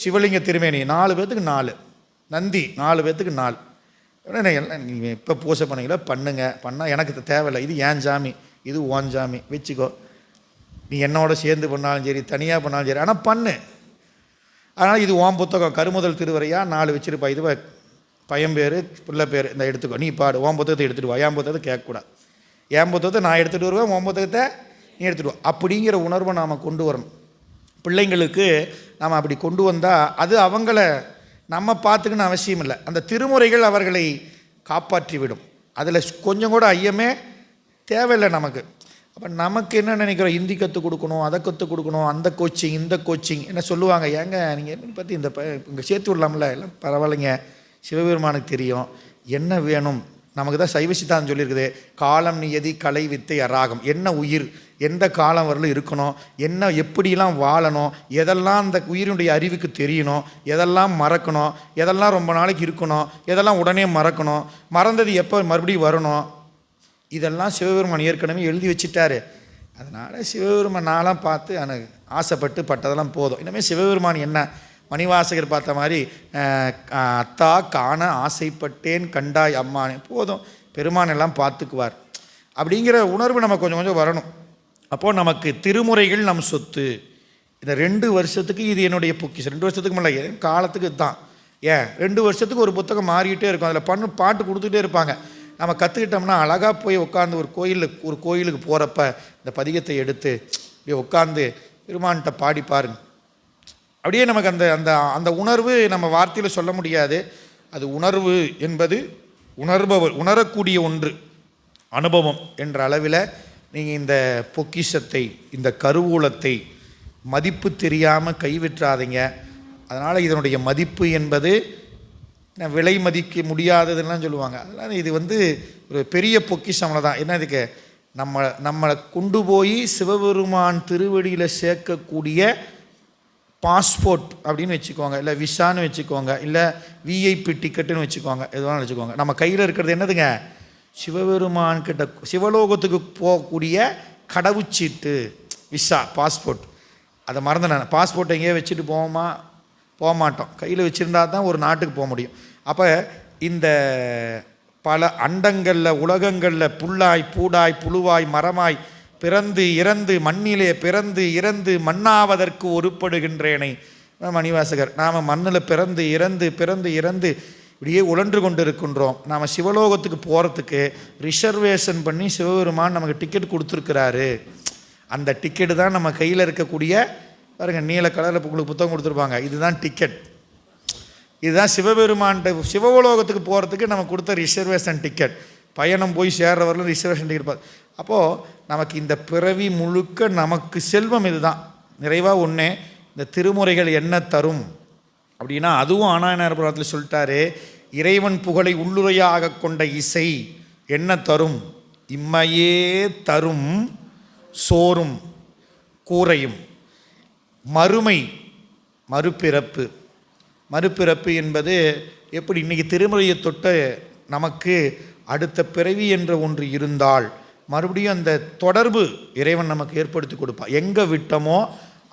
சிவலிங்க திருமேனி 4 பேர்த்துக்கு 4, நந்தி 4 பேர்த்துக்கு 4. உடனே எல்லாம் நீங்கள் எப்போ பூசை பண்ணீங்களோ பண்ணால் எனக்கு தேவையில்லை, இது ஏன் சாமி, இது ஓன் சாமி, வச்சுக்கோ. நீ என்னோட சேர்ந்து பண்ணாலும் சரி, தனியாக பண்ணாலும் சரி, ஆனால் பண்ணு. அதனால் இது ஓம் புத்தகம், கருமுதல் திருவரையாக 4 வச்சுருப்பா. இது பையன் பேர், பிள்ளை பேர், இந்த எடுத்துக்கோ, நீ பாடு. ஓம் புத்தகத்தை எடுத்துகிட்டு வா, என் புத்தகத்தை கேட்கக்கூடாது. என் புத்தகத்தை நான் எடுத்துகிட்டு வருவேன், ஓம் புத்தகத்தை நீ எடுத்துகிட்டு வா. அப்படிங்கிற உணர்வை நாம் கொண்டு வரணும். பிள்ளைங்களுக்கு நாம் அப்படி கொண்டு வந்தால் அது அவங்கள நம்ம பார்த்துக்கணும் அவசியம் இல்லை. அந்த திருமுறைகள் அவர்களை காப்பாற்றிவிடும். அதில் கொஞ்சம் கூட ஐயமே தேவையில்லை நமக்கு. அப்போ நமக்கு என்ன நினைக்கிறோம், ஹிந்தி கற்றுக் கொடுக்கணும், அதை கற்றுக் கொடுக்கணும், அந்த கோச்சிங் இந்த கோச்சிங் என்ன சொல்லுவாங்க. ஏங்க நீங்கள் பற்றி இங்கே சேர்த்து விடலாம்ல, எல்லாம் பரவாயில்லைங்க, சிவபெருமானுக்கு தெரியும் என்ன வேணும். நமக்கு தான் சைவ சித்தாந்தம் சொல்லியிருக்குது, காலம் நியதி கலை வித்தை அராகம். என்ன உயிர் எந்த காலம் வரலும் இருக்கணும், என்ன எப்படிலாம் வாழணும், எதெல்லாம் அந்த உயிரினுடைய அறிவுக்கு தெரியணும், எதெல்லாம் மறக்கணும், எதெல்லாம் ரொம்ப நாளைக்கு இருக்கணும், எதெல்லாம் உடனே மறக்கணும், மறந்தது எப்போ மறுபடியும் வரணும், இதெல்லாம் சிவபெருமான் ஏற்கனவே எழுதி வச்சுட்டாரு. அதனால் சிவபெருமான் நாளாம் பார்த்து எனக்கு ஆசைப்பட்டு பட்டதெல்லாம் போதும். இனிமேல் சிவபெருமான் என்ன, மணிவாசகர் பார்த்த மாதிரி அத்தா காண ஆசைப்பட்டேன் கண்டாய் அம்மானே, போதும், பெருமான் எல்லாம் பார்த்துக்குவார் அப்படிங்கிற உணர்வு நமக்கு கொஞ்சம் கொஞ்சம் வரணும். அப்போது நமக்கு திருமுறைகள் நம் சொத்து. இந்த 2 வருஷத்துக்கு இது என்னுடைய பொக்கிஷம். 2 வருஷத்துக்கு மேலே காலத்துக்கு தான். 2 வருஷத்துக்கு ஒரு புத்தகம் மாறிக்கிட்டே இருக்கும். அதில் பாட்டு கொடுத்துட்டே இருப்பாங்க. நம்ம கற்றுக்கிட்டோம்னா அழகாக போய் உட்காந்து ஒரு கோயிலுக்கு போகிறப்ப இந்த பதிகத்தை எடுத்து இப்படியே உட்காந்து பெருமான்கிட்ட பாடி பாருங்க. அப்படியே நமக்கு அந்த அந்த அந்த உணர்வு நம்ம வார்த்தையில் சொல்ல முடியாது. அது உணர்வு என்பது உணரக்கூடிய ஒன்று, அனுபவம் என்ற அளவில் நீங்கள் இந்த பொக்கிஷத்தை, இந்த கருவூலத்தை மதிப்பு தெரியாமல் கைவிட்டுறாதீங்க. அதனால் இதனுடைய மதிப்பு என்பது விலை மதிக்க முடியாததுலாம் சொல்லுவாங்க. அதனால் இது ஒரு பெரிய பொக்கிஷம்ல தான். என்ன, இதுக்கு நம்மளை கொண்டு போய் சிவபெருமான் திருவடியில் சேர்க்கக்கூடிய பாஸ்போர்ட் அப்படின்னு வச்சுக்கோங்க, இல்லை விசான்னு வச்சுக்கோங்க, இல்லை விஐபி டிக்கெட்டுன்னு வச்சுக்கோங்க, எதுவானு வச்சுக்கோங்க. நம்ம கையில் இருக்கிறது என்னதுங்க, சிவபெருமான் கிட்ட சிவலோகத்துக்கு போகக்கூடிய கடவுச்சீட்டு, விசா, பாஸ்போர்ட். அதை மறந்து நான் பாஸ்போர்ட்டை எங்கேயோ வச்சுட்டு போக மாட்டோம். கையில் வச்சுருந்தா தான் ஒரு நாட்டுக்கு போக முடியும். அப்போ இந்த பல அண்டங்களில் உலகங்களில் புல்லாய் பூடாய் புழுவாய் மரமாய் பிறந்து இறந்து மண்ணிலே பிறந்து இறந்து மண்ணாவதற்கு ஒருப்படுகின்றேனை மணிவாசகர். நாம் மண்ணில் பிறந்து இறந்து பிறந்து இறந்து இப்படியே உழன்று கொண்டு இருக்கின்றோம். நாம் சிவலோகத்துக்கு போகிறதுக்கு ரிசர்வேஷன் பண்ணி சிவபெருமான் நமக்கு டிக்கெட் கொடுத்துருக்கிறாரு. அந்த டிக்கெட்டு தான் நம்ம கையில் இருக்கக்கூடிய, பாருங்கள், நீல கலரில் உங்களுக்கு புத்தகம் கொடுத்துருப்பாங்க, இதுதான் டிக்கெட். இதுதான் சிவபெருமான்கிட்ட சிவலோகத்துக்கு போகிறதுக்கு நம்ம கொடுத்த ரிசர்வேஷன் டிக்கெட். பயணம் போய் சேர்றவர்களும் ரிசர்வேஷன் டிக்கெட். அப்போது நமக்கு இந்த பிறவி முழுக்க நமக்கு செல்வம் இதுதான். நிறைவாக ஒன்று, இந்த திருமுறைகள் என்ன தரும் அப்படின்னா, அதுவும் ஆனாயனார்புரத்தில் சொல்லிட்டாரு, இறைவன் புகழை உள்ளுரையாக கொண்ட இசை என்ன தரும், இம்மையே தரும் சோறும் கூரையும். மறுமை, மறுபிறப்பு என்பது எப்படி இன்றைக்கி திருமுறையை தொட்ட நமக்கு அடுத்த பிறவி என்ற ஒன்று இருந்தால் மறுபடியும் அந்த தொடர்பு இறைவன் நமக்கு ஏற்படுத்தி கொடுப்பான். எங்கே விட்டோமோ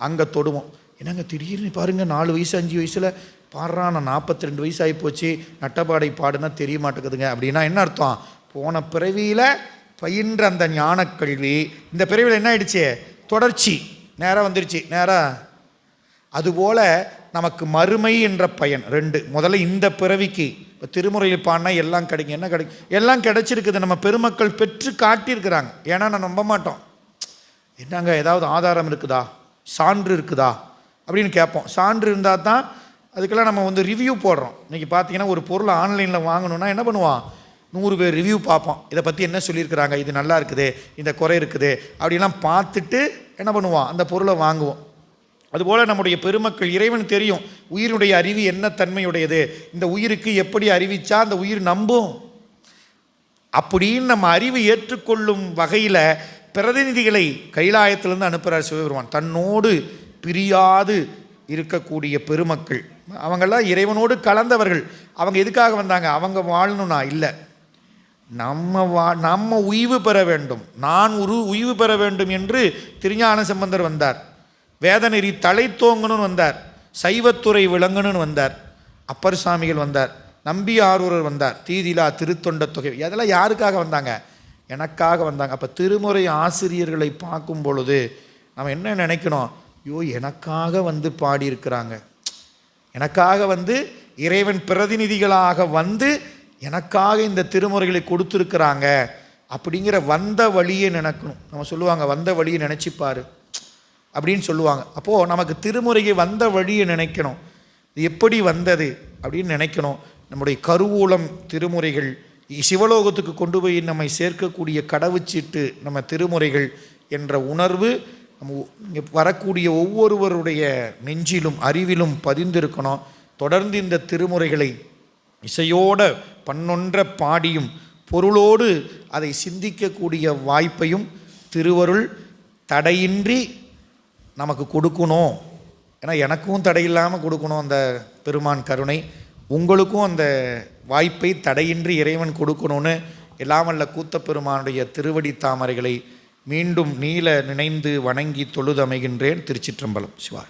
அங்கே தொடுவோம். என்னங்க திடீர்னு பாருங்கள் 4 வயசு 5 வயசில் பாடுறான், நான் 42 வயசு ஆகி போச்சு, நட்டப்பாடை பாடுனா தெரிய மாட்டேங்குதுங்க அப்படின்னா என்ன அர்த்தம்? போன பிறவியில் பயின்ற அந்த ஞான கல்வி இந்த பிறவியில் என்ன ஆயிடுச்சு? தொடர்ச்சி நேராக வந்துருச்சு நேராக. அதுபோல் நமக்கு மறுமை என்ற பயன் 2. முதல்ல இந்த பிறவிக்கு இப்போ திருமுறையில் பாடினா எல்லாம் கிடைக்கும். என்ன கிடைக்கும்? எல்லாம் கிடைச்சிருக்குது. நம்ம பெருமக்கள் பெற்று காட்டியிருக்கிறாங்க. ஏன்னா நான் நம்ப மாட்டோம். என்னங்க ஏதாவது ஆதாரம் இருக்குதா, சான்று இருக்குதா அப்படின்னு கேட்போம். சான்று இருந்தால் தான் அதுக்கெல்லாம் நம்ம வந்து ரிவ்யூ போடுறோம். இன்றைக்கி பார்த்தீங்கன்னா ஒரு பொருளை ஆன்லைனில் வாங்கணுன்னா என்ன பண்ணுவான்? 100 பேர் ரிவ்யூ பார்ப்போம். இதை பற்றி என்ன சொல்லியிருக்கிறாங்க, இது நல்லா இருக்குது, இந்த குறை இருக்குது அப்படிலாம் பார்த்துட்டு என்ன பண்ணுவான்? அந்த பொருளை வாங்குவோம். அதுபோல் நம்முடைய பெருமக்கள் இறைவன் தெரியும் உயிருடைய அறிவு என்ன தன்மையுடையது, இந்த உயிருக்கு எப்படி அறிவிச்சா அந்த உயிர் நம்பும் அப்படின்னு நம்ம அறிவு ஏற்றுக்கொள்ளும் வகையில் பிரதிநிதிகளை கைலாயத்திலிருந்து அனுப்புகிறார் சிவபெருமான். தன்னோடு பிரியாது இருக்கக்கூடிய பெருமக்கள் அவங்கெல்லாம் இறைவனோடு கலந்தவர்கள். அவங்க எதுக்காக வந்தாங்க? அவங்க வாழணும்னா இல்லை, நம்ம உய்வு பெற வேண்டும், நான் உய்வு பெற வேண்டும் என்று திருஞான சம்பந்தர் வந்தார். வேதநெறி தலை தோங்கணும்னு வந்தார். சைவத்துறை விளங்கணும்னு வந்தார். அப்பர் சாமிகள் வந்தார். நம்பி ஆரூரர் வந்தார். தீதிலா திருத்தொண்ட தொகை. அதெல்லாம் யாருக்காக வந்தாங்க? எனக்காக வந்தாங்க. அப்போ திருமுறை ஆசிரியர்களை பார்க்கும் பொழுது நம்ம என்ன நினைக்கணும்? ஐயோ எனக்காக வந்து பாடியிருக்கிறாங்க, எனக்காக வந்து இறைவன் பிரதிநிதிகளாக வந்து எனக்காக இந்த திருமுறைகளை கொடுத்துருக்குறாங்க அப்படிங்கிற வந்த வழியை நினைக்கணும். நம்ம சொல்லுவாங்க வந்த வழியை நினச்சிப்பார் அப்படின்னு சொல்லுவாங்க. அப்போது நமக்கு திருமுறையை வந்த வழியை நினைக்கணும். இது எப்படி வந்தது அப்படின்னு நினைக்கணும். நம்முடைய கருவூலம் திருமுறைகள், சிவலோகத்துக்கு கொண்டு போய் நம்மை சேர்க்கக்கூடிய கடவுச்சீட்டு நம்ம திருமுறைகள் என்ற உணர்வு நம்ம இங்கே வரக்கூடிய ஒவ்வொருவருடைய நெஞ்சிலும் அறிவிலும் பதிந்திருக்கணும். தொடர்ந்து இந்த திருமுறைகளை இசையோட பண்ணொன்ற பாடியும் பொருளோடு அதை சிந்திக்கக்கூடிய வாய்ப்பையும் திருவருள் தடையின்றி நமக்கு கொடுக்கணும். ஏன்னா எனக்கும் தடையில்லாமல் கொடுக்கணும் அந்த பெருமான் கருணை, உங்களுக்கும் அந்த வாய்ப்பை தடையின்றி இறைவன் கொடுக்கணும்னு எல்லாம் வல்ல கூத்தப்பெருமானுடைய திருவடி தாமரைகளை மீண்டும் நீல நினைந்து வணங்கி தொழுதமைகின்றேன். திருச்சிற்றம்பலம். சிவா.